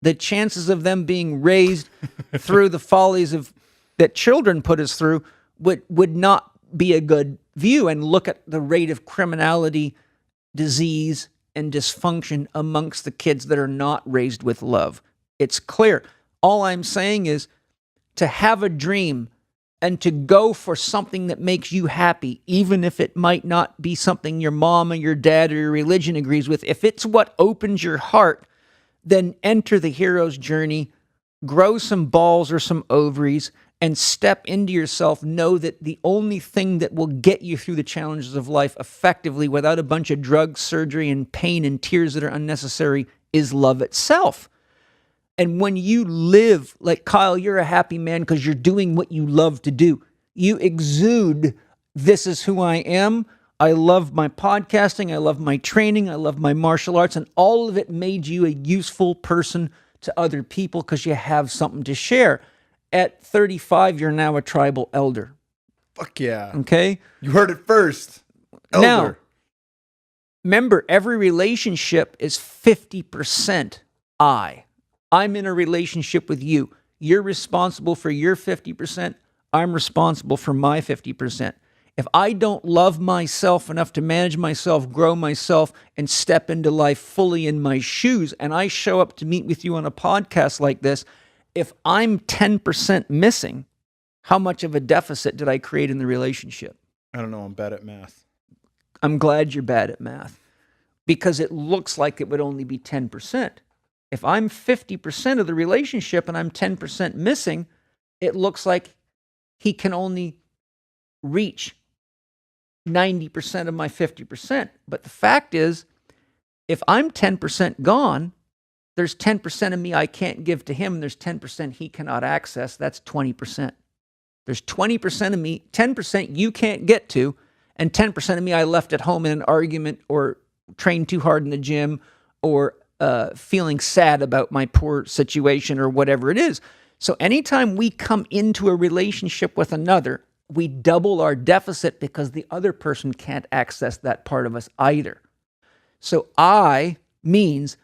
the chances of them being raised through the follies of that children put us through would not be a good view. And look at the rate of criminality, disease, and dysfunction amongst the kids that are not raised with love. It's clear. All I'm saying is to have a dream and to go for something that makes you happy, even if it might not be something your mom or your dad or your religion agrees with. If it's what opens your heart, then enter the hero's journey, grow some balls or some ovaries, and step into yourself. Know that the only thing that will get you through the challenges of life effectively without a bunch of drugs, surgery, and pain and tears that are unnecessary is love itself. And when you live like Kyle, you're a happy man because you're doing what you love to do. You exude, this is who I am. I love my podcasting. I love my training. I love my martial arts. And all of it made you a useful person to other people because you have something to share. At 35, you're now a tribal elder. Fuck yeah. Okay? You heard it first. Elder. Now, remember, every relationship is 50% I. I'm in a relationship with you. You're responsible for your 50%. I'm responsible for my 50%. If I don't love myself enough to manage myself, grow myself, and step into life fully in my shoes, and I show up to meet with you on a podcast like this, if I'm 10% missing, how much of a deficit did I create in the relationship? I don't know. I'm bad at math. I'm glad you're bad at math because it looks like it would only be 10%. If I'm 50% of the relationship and I'm 10% missing, it looks like he can only reach 90% of my 50%. But the fact is, if I'm 10% gone, there's 10% of me I can't give to him, and there's 10% he cannot access. That's 20%. There's 20% of me, 10% you can't get to, and 10% of me I left at home in an argument or trained too hard in the gym or feeling sad about my poor situation or whatever it is. So anytime we come into a relationship with another, we double our deficit because the other person can't access that part of us either. So I means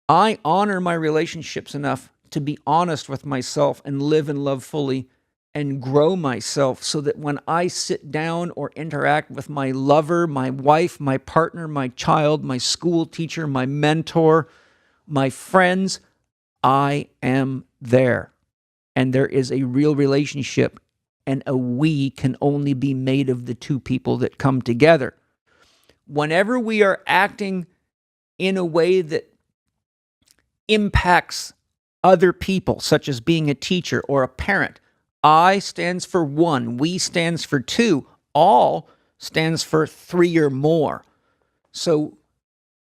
I honor my relationships enough to be honest with myself and live and love fully and grow myself so that when I sit down or interact with my lover, my wife, my partner, my child, my school teacher, my mentor, my friends, I am there. And there is a real relationship, and a we can only be made of the two people that come together. Whenever we are acting in a way that impacts other people, such as being a teacher or a parent, I stands for one, we stands for two, all stands for three or more. So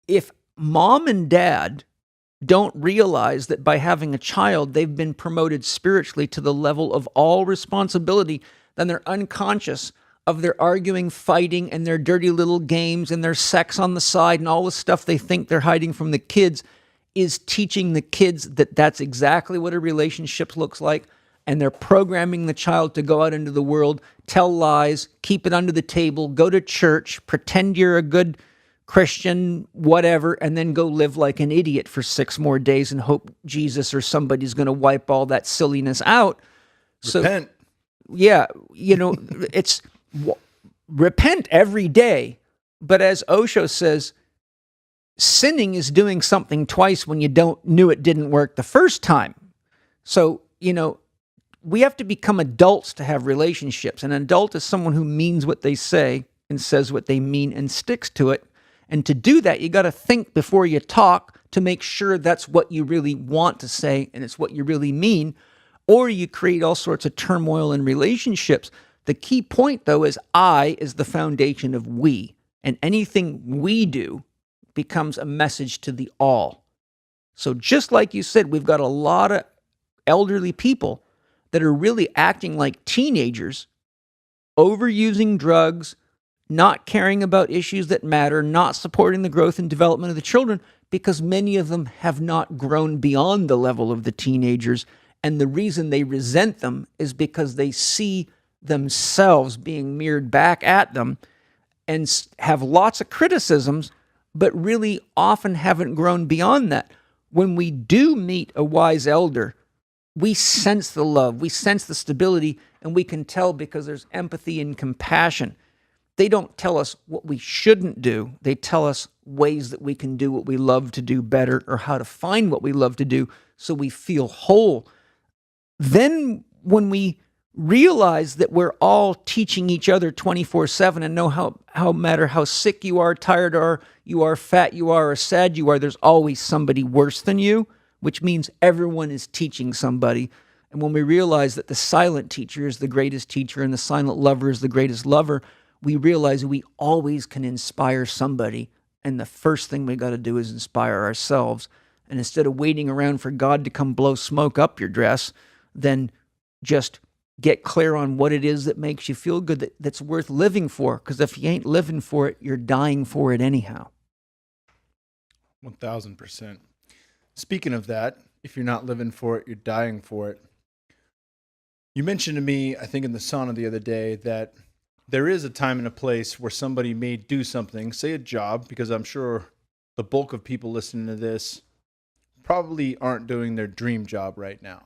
if mom and dad don't realize that by having a child, they've been promoted spiritually to the level of all responsibility, then they're unconscious of their arguing, fighting, and their dirty little games and their sex on the side and all the stuff they think they're hiding from the kids is teaching the kids that that's exactly what a relationship looks like. and they're programming the child to go out into the world, tell lies, keep it under the table, go to church, pretend you're a good Christian, whatever, and then go live like an idiot for 6 more days and hope Jesus or somebody's going to wipe all that silliness out. Repent. Yeah, it's repent every day. But as Osho says, sinning is doing something twice when you knew it didn't work the first time. So, we have to become adults to have relationships. An adult is someone who means what they say and says what they mean and sticks to it. And to do that, you got to think before you talk to make sure that's what you really want to say and it's what you really mean, or you create all sorts of turmoil in relationships. The key point, though, is I is the foundation of we, and anything we do becomes a message to the all. So just like you said, we've got a lot of elderly people that are really acting like teenagers, overusing drugs, not caring about issues that matter, not supporting the growth and development of the children, because many of them have not grown beyond the level of the teenagers. And the reason they resent them is because they see themselves being mirrored back at them and have lots of criticisms, but really often haven't grown beyond that. When we do meet a wise elder, we sense the love, we sense the stability, and we can tell because there's empathy and compassion. They don't tell us what we shouldn't do. They tell us ways that we can do what we love to do better, or how to find what we love to do so we feel whole. Then when we realize that we're all teaching each other 24/7 and know how matter how sick you are, tired you are, fat you are, or sad you are, there's always somebody worse than you, which means everyone is teaching somebody. And when we realize that the silent teacher is the greatest teacher and the silent lover is the greatest lover, we realize we always can inspire somebody. And the first thing we got to do is inspire ourselves. And instead of waiting around for God to come blow smoke up your dress, then just get clear on what it is that makes you feel good, that's worth living for. Because if you ain't living for it, you're dying for it anyhow. 1000%. Speaking of that, if you're not living for it, you're dying for it. You mentioned to me, I think in the sauna the other day, that there is a time and a place where somebody may do something, say a job, because I'm sure the bulk of people listening to this probably aren't doing their dream job right now.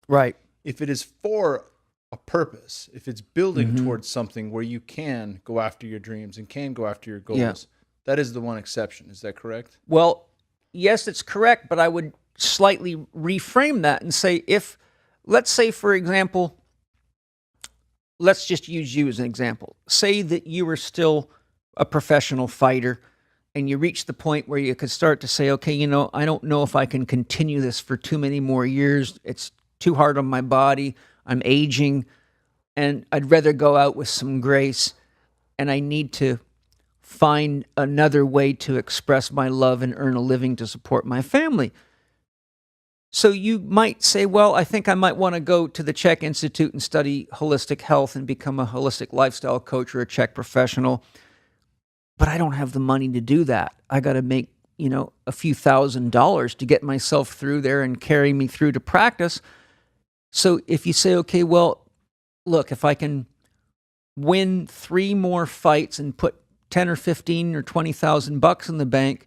Right. If it is for a purpose, if it's building towards something where you can go after your dreams and can go after your goals, that is the one exception. Is that correct? Well, yes, it's correct, but I would slightly reframe that and say, let's say, for example, let's just use you as an example. Say that you were still a professional fighter and you reached the point where you could start to say, okay, I don't know if I can continue this for too many more years. It's too hard on my body. I'm aging, and I'd rather go out with some grace, and I need to find another way to express my love and earn a living to support my family. So you might say, well, I think I might want to go to the Chek Institute and study holistic health and become a holistic lifestyle coach or a Chek professional. But I don't have the money to do that. I got to make, a few $1,000s to get myself through there and carry me through to practice. So if you say, okay, well, look, if I can win 3 more fights and put 10 or 15 or 20,000 bucks in the bank,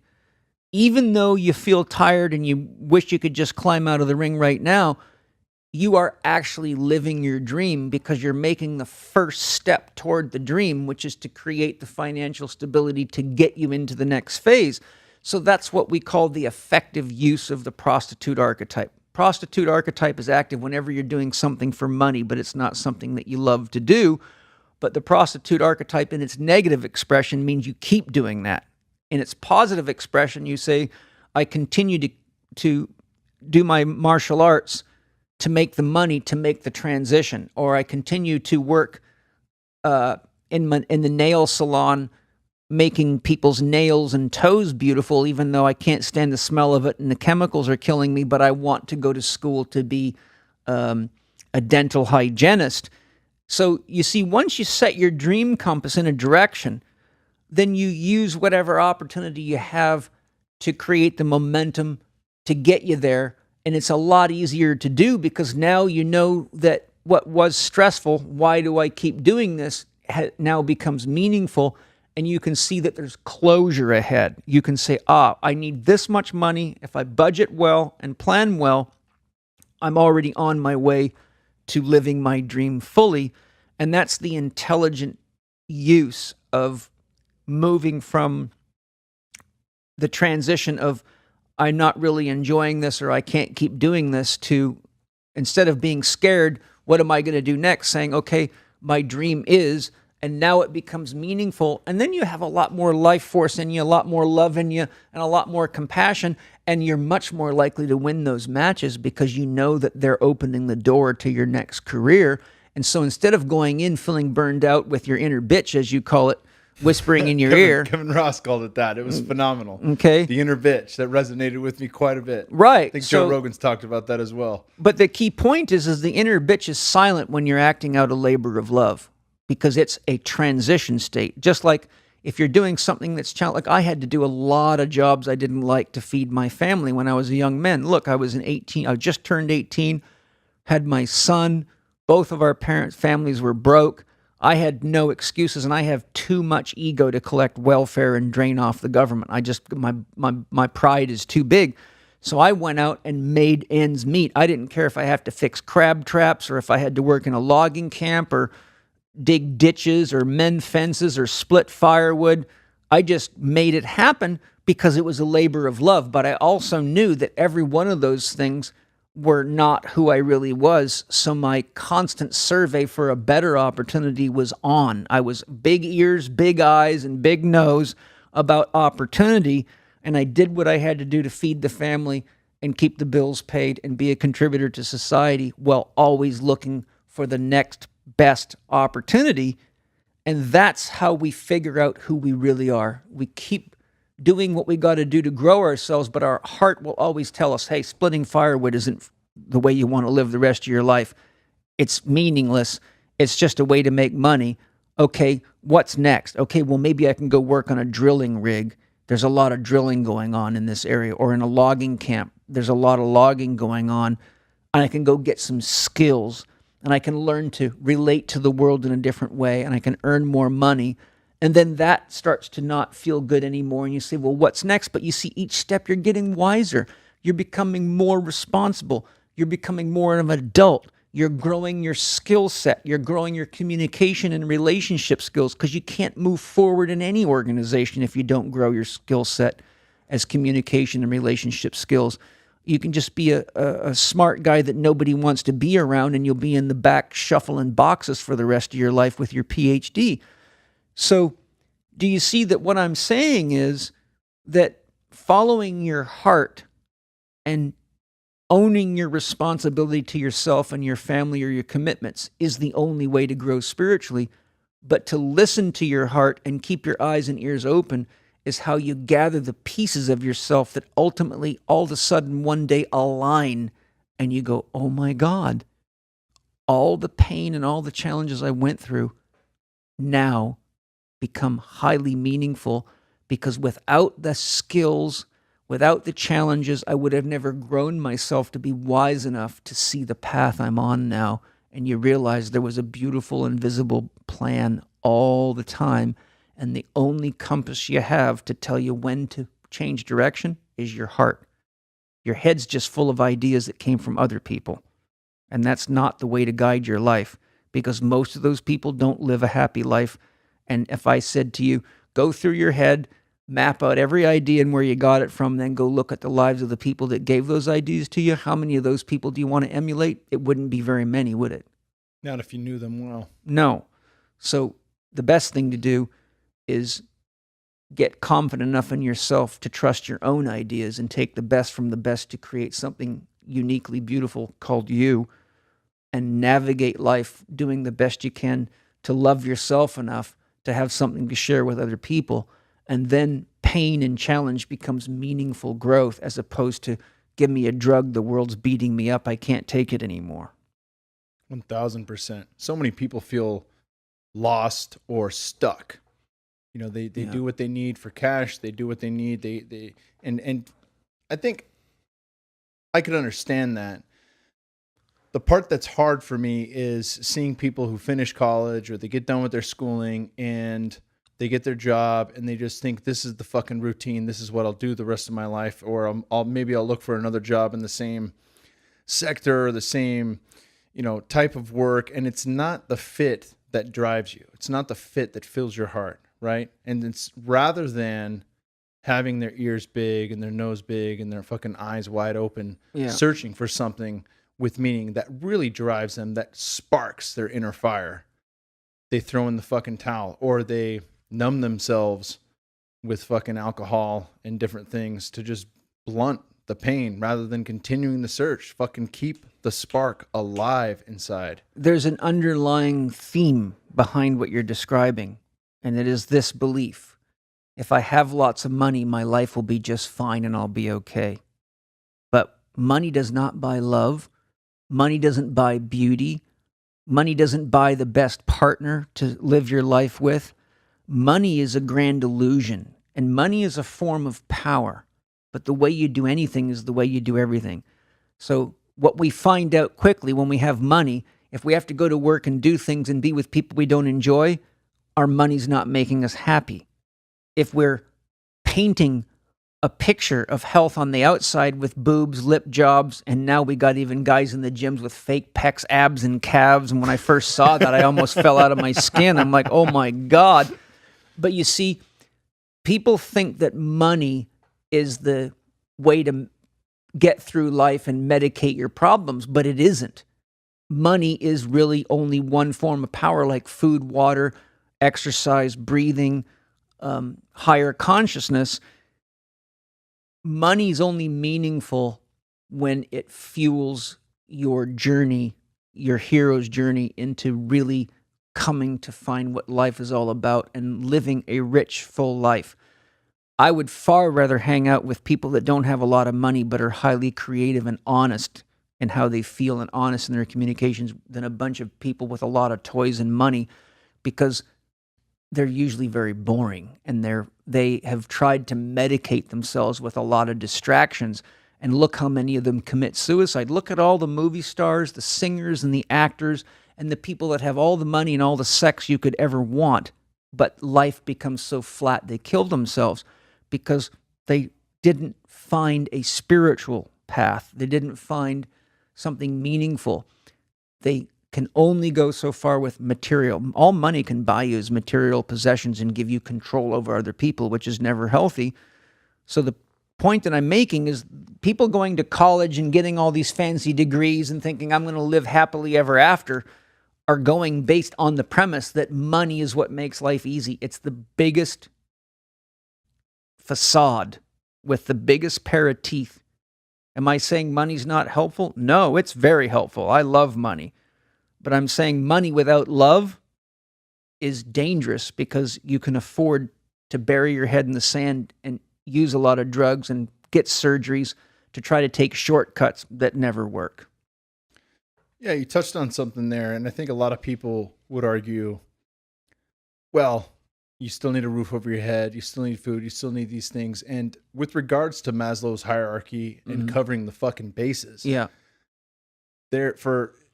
even though you feel tired and you wish you could just climb out of the ring right now, you are actually living your dream because you're making the first step toward the dream, which is to create the financial stability to get you into the next phase. So that's what we call the effective use of the prostitute archetype. Prostitute archetype is active whenever you're doing something for money, but it's not something that you love to do. But the prostitute archetype in its negative expression means you keep doing that. In its positive expression, you say, I continue to do my martial arts to make the money to make the transition, or I continue to work in the nail salon making people's nails and toes beautiful, even though I can't stand the smell of it and the chemicals are killing me, but I want to go to school to be a dental hygienist. So you see, once you set your dream compass in a direction, then you use whatever opportunity you have to create the momentum to get you there. And it's a lot easier to do because now you know that what was stressful, why do I keep doing this, now becomes meaningful. And you can see that there's closure ahead. You can say, I need this much money. If I budget well and plan well, I'm already on my way to living my dream fully. And that's the intelligent use of moving from the transition of I'm not really enjoying this or I can't keep doing this to, instead of being scared, what am I going to do next? Saying, okay, my dream is, and now it becomes meaningful. And then you have a lot more life force in you, a lot more love in you, and a lot more compassion. And you're much more likely to win those matches because you know that they're opening the door to your next career. And so instead of going in feeling burned out with your inner bitch, as you call it, whispering in your ear. Kevin Ross called it that. It was phenomenal. Okay. The inner bitch. That resonated with me quite a bit. Right. I think Joe Rogan's talked about that as well. But the key point is the inner bitch is silent when you're acting out a labor of love because it's a transition state. Just like if you're doing something that's like I had to do a lot of jobs I didn't like to feed my family when I was a young man. Look, I just turned 18, had my son. Both of our families were broke. I had no excuses, and I have too much ego to collect welfare and drain off the government. My pride is too big. So I went out and made ends meet. I didn't care if I have to fix crab traps or if I had to work in a logging camp or dig ditches or mend fences or split firewood. I just made it happen because it was a labor of love. But I also knew that every one of those things were not who I really was. So my constant survey for a better opportunity was on. I was big ears, big eyes, and big nose about opportunity. And I did what I had to do to feed the family and keep the bills paid and be a contributor to society while always looking for the next best opportunity. And that's how we figure out who we really are. We keep doing what we got to do to grow ourselves, but our heart will always tell us, hey, splitting firewood isn't the way you want to live the rest of your life. It's meaningless. It's just a way to make money. Okay, what's next? Okay, well, maybe I can go work on a drilling rig. There's a lot of drilling going on in this area, or in a logging camp. There's a lot of logging going on, and I can go get some skills, and I can learn to relate to the world in a different way, and I can earn more money. And then that starts to not feel good anymore. And you say, well, what's next? But you see each step you're getting wiser. You're becoming more responsible. You're becoming more of an adult. You're growing your skill set. You're growing your communication and relationship skills because you can't move forward in any organization if you don't grow your skill set as communication and relationship skills. You can just be a smart guy that nobody wants to be around, and you'll be in the back shuffling boxes for the rest of your life with your PhD. So do you see that what I'm saying is that following your heart and owning your responsibility to yourself and your family or your commitments is the only way to grow spiritually, but to listen to your heart and keep your eyes and ears open is how you gather the pieces of yourself that ultimately all of a sudden one day align and you go, oh my God, all the pain and all the challenges I went through now become highly meaningful because without the skills, without the challenges, I would have never grown myself to be wise enough to see the path I'm on now. And you realize there was a beautiful invisible plan all the time. And the only compass you have to tell you when to change direction is your heart. Your head's just full of ideas that came from other people. And that's not the way to guide your life because most of those people don't live a happy life. And if I said to you, go through your head, map out every idea and where you got it from, then go look at the lives of the people that gave those ideas to you, how many of those people do you want to emulate? It wouldn't be very many, would it? Not if you knew them well. No. So the best thing to do is get confident enough in yourself to trust your own ideas and take the best from the best to create something uniquely beautiful called you, and navigate life doing the best you can to love yourself enough to have something to share with other people. And then pain and challenge becomes meaningful growth as opposed to give me a drug, the world's beating me up, I can't take it anymore. 1000%. So many people feel lost or stuck. You know, they do what they need for cash. They do what they need. And I think I could understand that. The part that's hard for me is seeing people who finish college or they get done with their schooling and they get their job and they just think this is the fucking routine. This is what I'll do the rest of my life. Or maybe I'll look for another job in the same sector or the same, type of work. And it's not the fit that drives you. It's not the fit that fills your heart. Right. And it's rather than having their ears big and their nose big and their fucking eyes wide open, searching for something with meaning that really drives them, that sparks their inner fire, they throw in the fucking towel or they numb themselves with fucking alcohol and different things to just blunt the pain rather than continuing the search. Fucking keep the spark alive inside. There's an underlying theme behind what you're describing, and it is this belief. If I have lots of money, my life will be just fine and I'll be okay. But money does not buy love. Money doesn't buy beauty. Money doesn't buy the best partner to live your life with. Money is a grand illusion, and money is a form of power. But the way you do anything is the way you do everything. So what we find out quickly when we have money, if we have to go to work and do things and be with people we don't enjoy, our money's not making us happy. If we're painting a picture of health on the outside with boobs, lip jobs, and now we got even guys in the gyms with fake pecs, abs, and calves. And when I first saw that, I almost fell out of my skin. I'm like, oh my God. But you see, people think that money is the way to get through life and medicate your problems, but it isn't. Money is really only one form of power, like food, water, exercise, breathing, higher consciousness. Money's only meaningful when it fuels your journey, your hero's journey into really coming to find what life is all about and living a rich, full life. I would far rather hang out with people that don't have a lot of money but are highly creative and honest in how they feel and honest in their communications than a bunch of people with a lot of toys and money, because they're usually very boring and they have tried to medicate themselves with a lot of distractions. And look how many of them commit suicide. Look at all the movie stars, the singers and the actors and the people that have all the money and all the sex you could ever want. But life becomes so flat they kill themselves because they didn't find a spiritual path. They didn't find something meaningful. They can only go so far with material. All money can buy you is material possessions and give you control over other people, which is never healthy. So the point that I'm making is people going to college and getting all these fancy degrees and thinking I'm going to live happily ever after are going based on the premise that money is what makes life easy. It's the biggest facade with the biggest pair of teeth. Am I saying money's not helpful? No, it's very helpful. I love money. But I'm saying money without love is dangerous because you can afford to bury your head in the sand and use a lot of drugs and get surgeries to try to take shortcuts that never work. Yeah, you touched on something there, and I think a lot of people would argue, well, you still need a roof over your head, you still need food, you still need these things. And with regards to Maslow's hierarchy and covering the fucking bases,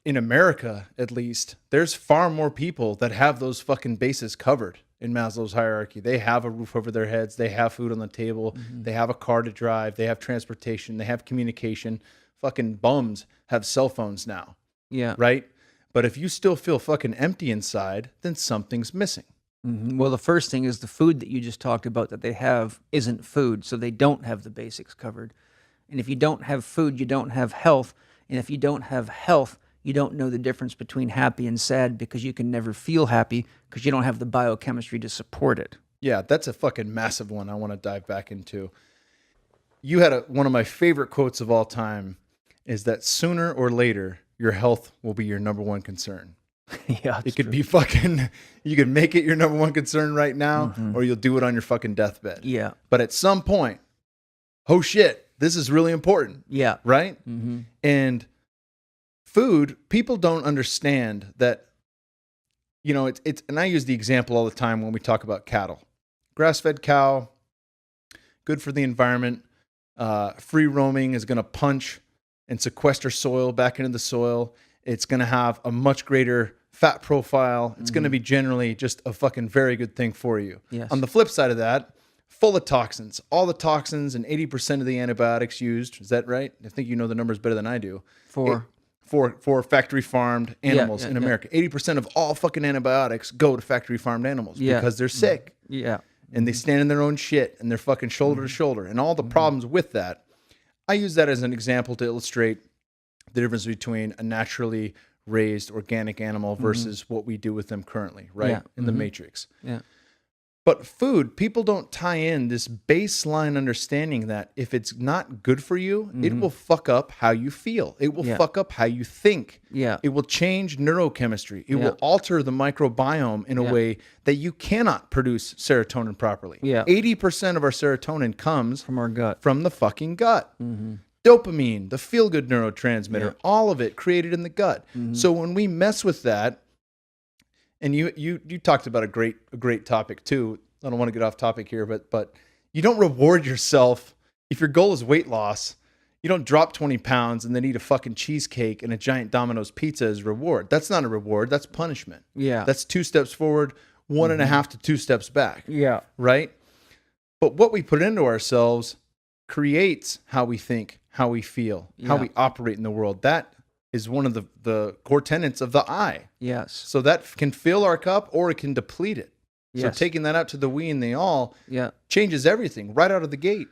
in America, at least, there's far more people that have those fucking bases covered in Maslow's hierarchy. They have a roof over their heads. They have food on the table. They have a car to drive. They have transportation. They have communication. Fucking bums have cell phones now. Yeah. Right? But if you still feel fucking empty inside, then something's missing. Well, the first thing is the food that you just talked about that they have isn't food, so they don't have the basics covered. And if you don't have food, you don't have health. And if you don't have health, you don't know the difference between happy and sad because you can never feel happy because you don't have the biochemistry to support it. Yeah, that's a fucking massive one I want to dive back into. You had one of my favorite quotes of all time is that sooner or later, your health will be your number one concern. Yeah, it could be fucking, you could make it your number one concern right now, or you'll do it on your fucking deathbed. Yeah. But at some point, oh shit, this is really important. Yeah. Right? And food, people don't understand that, it's, and I use the example all the time when we talk about cattle. Grass-fed cow, good for the environment, free roaming is going to punch and sequester soil back into the soil. It's going to have a much greater fat profile. It's going to be generally just a fucking very good thing for you. Yes. On the flip side of that, full of toxins, all the toxins and 80% of the antibiotics used. Is that right? I think you know the numbers better than I do. For factory farmed animals in America. 80% of all fucking antibiotics go to factory farmed animals because they're sick. Yeah. And they stand in their own shit and they're fucking shoulder to shoulder. And all the problems with that. I use that as an example to illustrate the difference between a naturally raised organic animal versus what we do with them currently, right? In the matrix. Yeah. But food, people don't tie in this baseline understanding that if it's not good for you, it will fuck up how you feel. It will fuck up how you think. Yeah. It will change neurochemistry. It will alter the microbiome in a way that you cannot produce serotonin properly. Yeah. 80% of our serotonin comes From our gut. from the fucking gut. Dopamine, the feel-good neurotransmitter, all of it created in the gut. So when we mess with that, and you talked about a great topic too. I don't want to get off topic here, but you don't reward yourself if your goal is weight loss. You don't drop 20 pounds and then eat a fucking cheesecake and a giant Domino's pizza as reward. That's not a reward. That's punishment. Yeah. That's 2 steps forward, 1.5 to 2 steps back. Yeah. Right. But what we put into ourselves creates how we think, how we feel, how we operate in the world. That is one of the core tenets of the I. Yes. So that can fill our cup or it can deplete it. So Yes. taking that out to the we and the all Yeah. changes everything right out of the gate.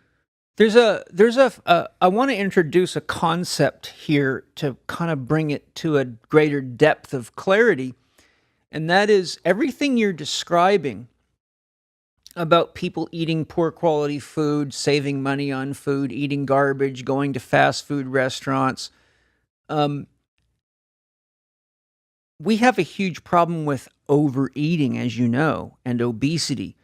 I want to introduce a concept here to kind of bring it to a greater depth of clarity. And that is everything you're describing about people eating poor quality food, saving money on food, eating garbage, going to fast food restaurants. We have a huge problem with overeating, as you know, and obesity.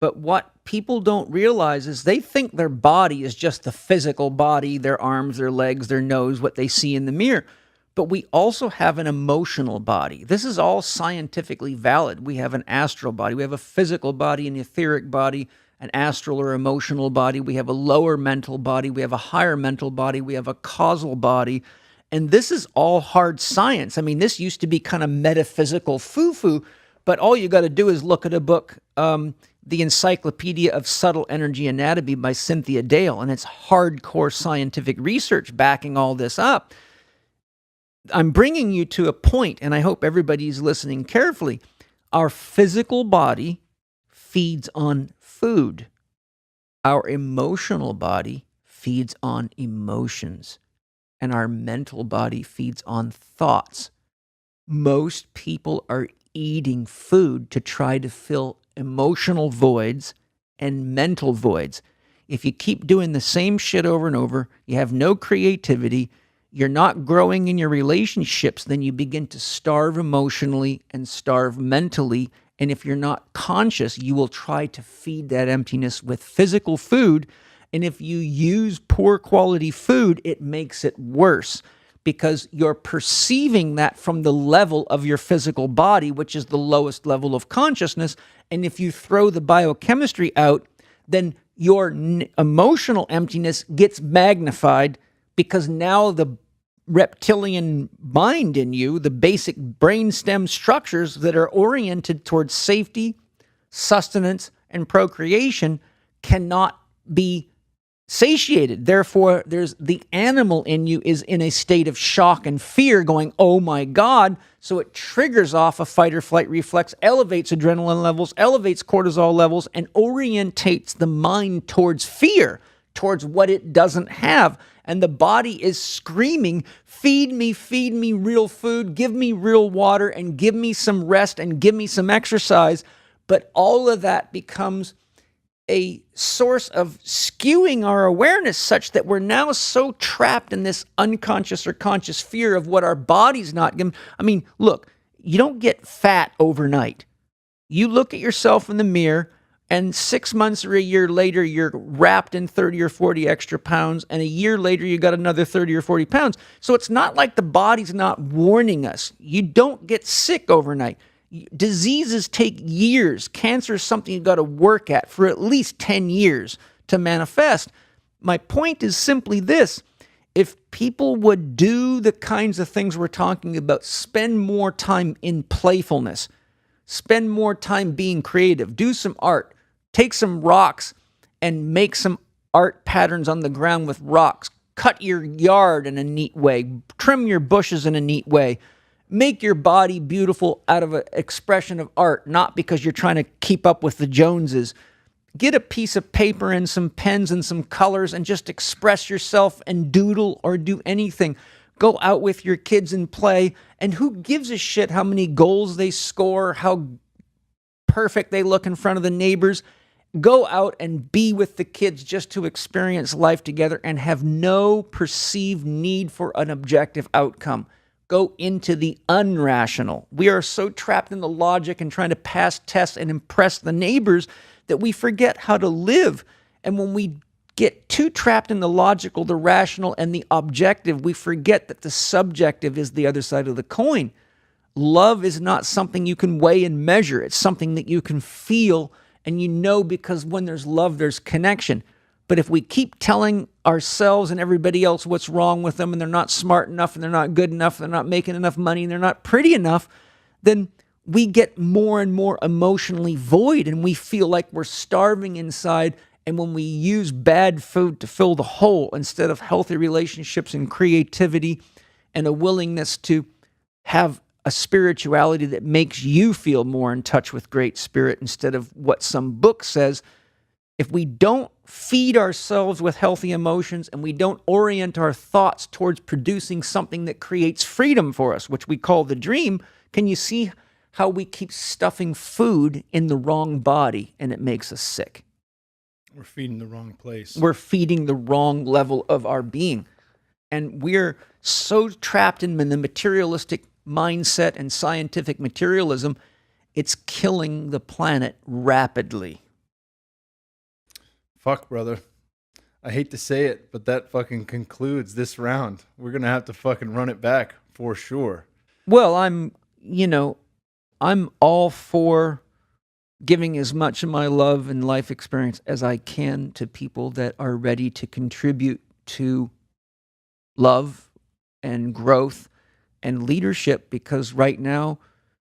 But what people don't realize is they think their body is just the physical body, their arms, their legs, their nose, what they see in the mirror. But we also have an emotional body. This is all scientifically valid. We have an astral body. We have a physical body, an etheric body, an astral or emotional body. We have a lower mental body. We have a higher mental body. We have a causal body. And this is all hard science. I mean, this used to be kind of metaphysical foo-foo, but all you got to do is look at a book, The Encyclopedia of Subtle Energy Anatomy by Cynthia Dale, and it's hardcore scientific research backing all this up. I'm bringing you to a point, and I hope everybody's listening carefully. Our physical body feeds on food. Our emotional body feeds on emotions. And our mental body feeds on thoughts. Most people are eating food to try to fill emotional voids and mental voids. If you keep doing the same shit over and over, you have no creativity, you're not growing in your relationships, then you begin to starve emotionally and starve mentally. And if you're not conscious, you will try to feed that emptiness with physical food. And if you use poor quality food, it makes it worse because you're perceiving that from the level of your physical body, which is the lowest level of consciousness. And if you throw the biochemistry out, then your emotional emptiness gets magnified because now the reptilian mind in you, the basic brainstem structures that are oriented towards safety, sustenance, and procreation cannot be satiated. Therefore, there's the animal in you is in a state of shock and fear going, oh my God. So it triggers off a fight or flight reflex, elevates adrenaline levels, elevates cortisol levels, and orientates the mind towards fear, towards what it doesn't have. And the body is screaming, feed me real food, give me real water, and give me some rest, and give me some exercise. But all of that becomes a source of skewing our awareness such that we're now so trapped in this unconscious or conscious fear of what our body's not giving. I mean, look, you don't get fat overnight. You look at yourself in the mirror and 6 months or a year later, you're wrapped in 30 or 40 extra pounds. And a year later, you got another 30 or 40 pounds. So it's not like the body's not warning us. You don't get sick overnight. Diseases take years. Cancer is something you've got to work at for at least 10 years to manifest. My point is simply this. if people would do the kinds of things we're talking about, spend more time in playfulness, spend more time being creative, do some art, take some rocks and make some art patterns on the ground with rocks, cut your yard in a neat way, trim your bushes in a neat way, make your body beautiful out of an expression of art, not because you're trying to keep up with the Joneses. Get a piece of paper and some pens and some colors and just express yourself and doodle or do anything. Go out with your kids and play. And who gives a shit how many goals they score, how perfect they look in front of the neighbors? Go out and be with the kids just to experience life together and have no perceived need for an objective outcome. Go into the unrational. We are so trapped in the logic and trying to pass tests and impress the neighbors that we forget how to live. And when we get too trapped in the logical, the rational, and the objective, we forget that the subjective is the other side of the coin. Love is not something you can weigh and measure. It's something that you can feel, and you know, because when there's love, there's connection. But if we keep telling ourselves and everybody else what's wrong with them, and they're not smart enough, and they're not good enough, and they're not making enough money, and they're not pretty enough, then we get more and more emotionally void, and we feel like we're starving inside. And when we use bad food to fill the hole instead of healthy relationships and creativity and a willingness to have a spirituality that makes you feel more in touch with great spirit instead of what some book says, if we don't feed ourselves with healthy emotions and we don't orient our thoughts towards producing something that creates freedom for us, which we call the dream, can you see how we keep stuffing food in the wrong body and it makes us sick? We're feeding the wrong place. We're feeding the wrong level of our being. And we're so trapped in the materialistic mindset and scientific materialism, it's killing the planet rapidly. Fuck, brother. I hate to say it, but that fucking concludes this round. We're going to have to fucking run it back for sure. Well, I'm all for giving as much of my love and life experience as I can to people that are ready to contribute to love and growth and leadership, because right now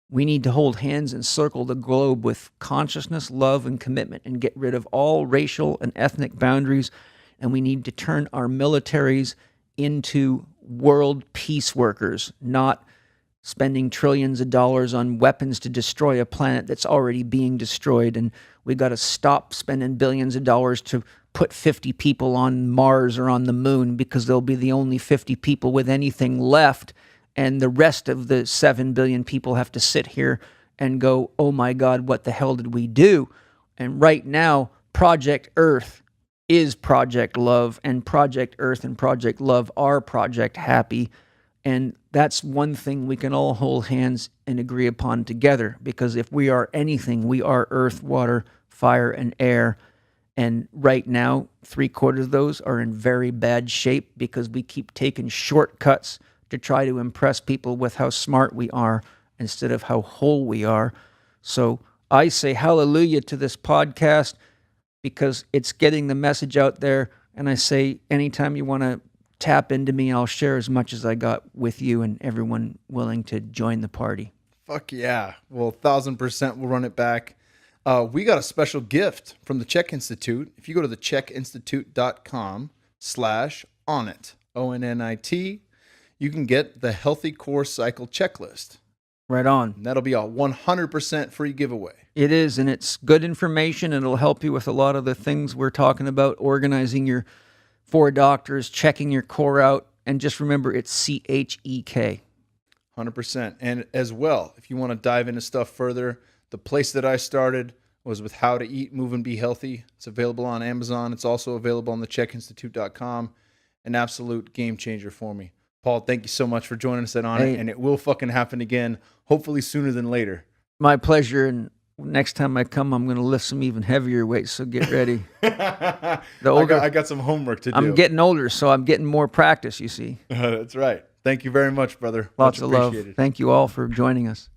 we need to hold hands and circle the globe with consciousness, love, and commitment and get rid of all racial and ethnic boundaries. And we need to turn our militaries into world peace workers, not spending trillions of dollars on weapons to destroy a planet that's already being destroyed. And we got to stop spending billions of dollars to put 50 people on Mars or on the moon, because they'll be the only 50 people with anything left. And the rest of the 7 billion people have to sit here and go, oh my God, what the hell did we do? And right now, Project Earth is Project Love, and Project Earth and Project Love are Project Happy. And that's one thing we can all hold hands and agree upon together, because if we are anything, we are earth, water, fire, and air. And right now, 3/4 of those are in very bad shape because we keep taking shortcuts to try to impress people with how smart we are instead of how whole we are. So I say hallelujah to this podcast because it's getting the message out there. And I say, anytime you want to tap into me, I'll share as much as I got with you and everyone willing to join the party. Fuck yeah. Well, 1000% we'll run it back. We got a special gift from the Chek Institute. If you go to the chekinstitute.com/onnit, ONNIT, you can get the Healthy Core Cycle Checklist. Right on. And that'll be a 100% free giveaway. It is, and it's good information, and it'll help you with a lot of the things we're talking about, organizing your 4 doctors, checking your core out, and just remember it's CHEK. 100%. And as well, if you want to dive into stuff further, the place that I started was with How to Eat, Move, and Be Healthy. It's available on Amazon. It's also available on the chekinstitute.com. An absolute game changer for me. Paul, thank you so much for joining us at Onnit, and it will fucking happen again, hopefully sooner than later. My pleasure, and next time I come, I'm going to lift some even heavier weights, so get ready. I got some homework to do. I'm getting older, so I'm getting more practice, you see. That's right. Thank you very much, brother. Lots Much of love. appreciated. Thank you all for joining us.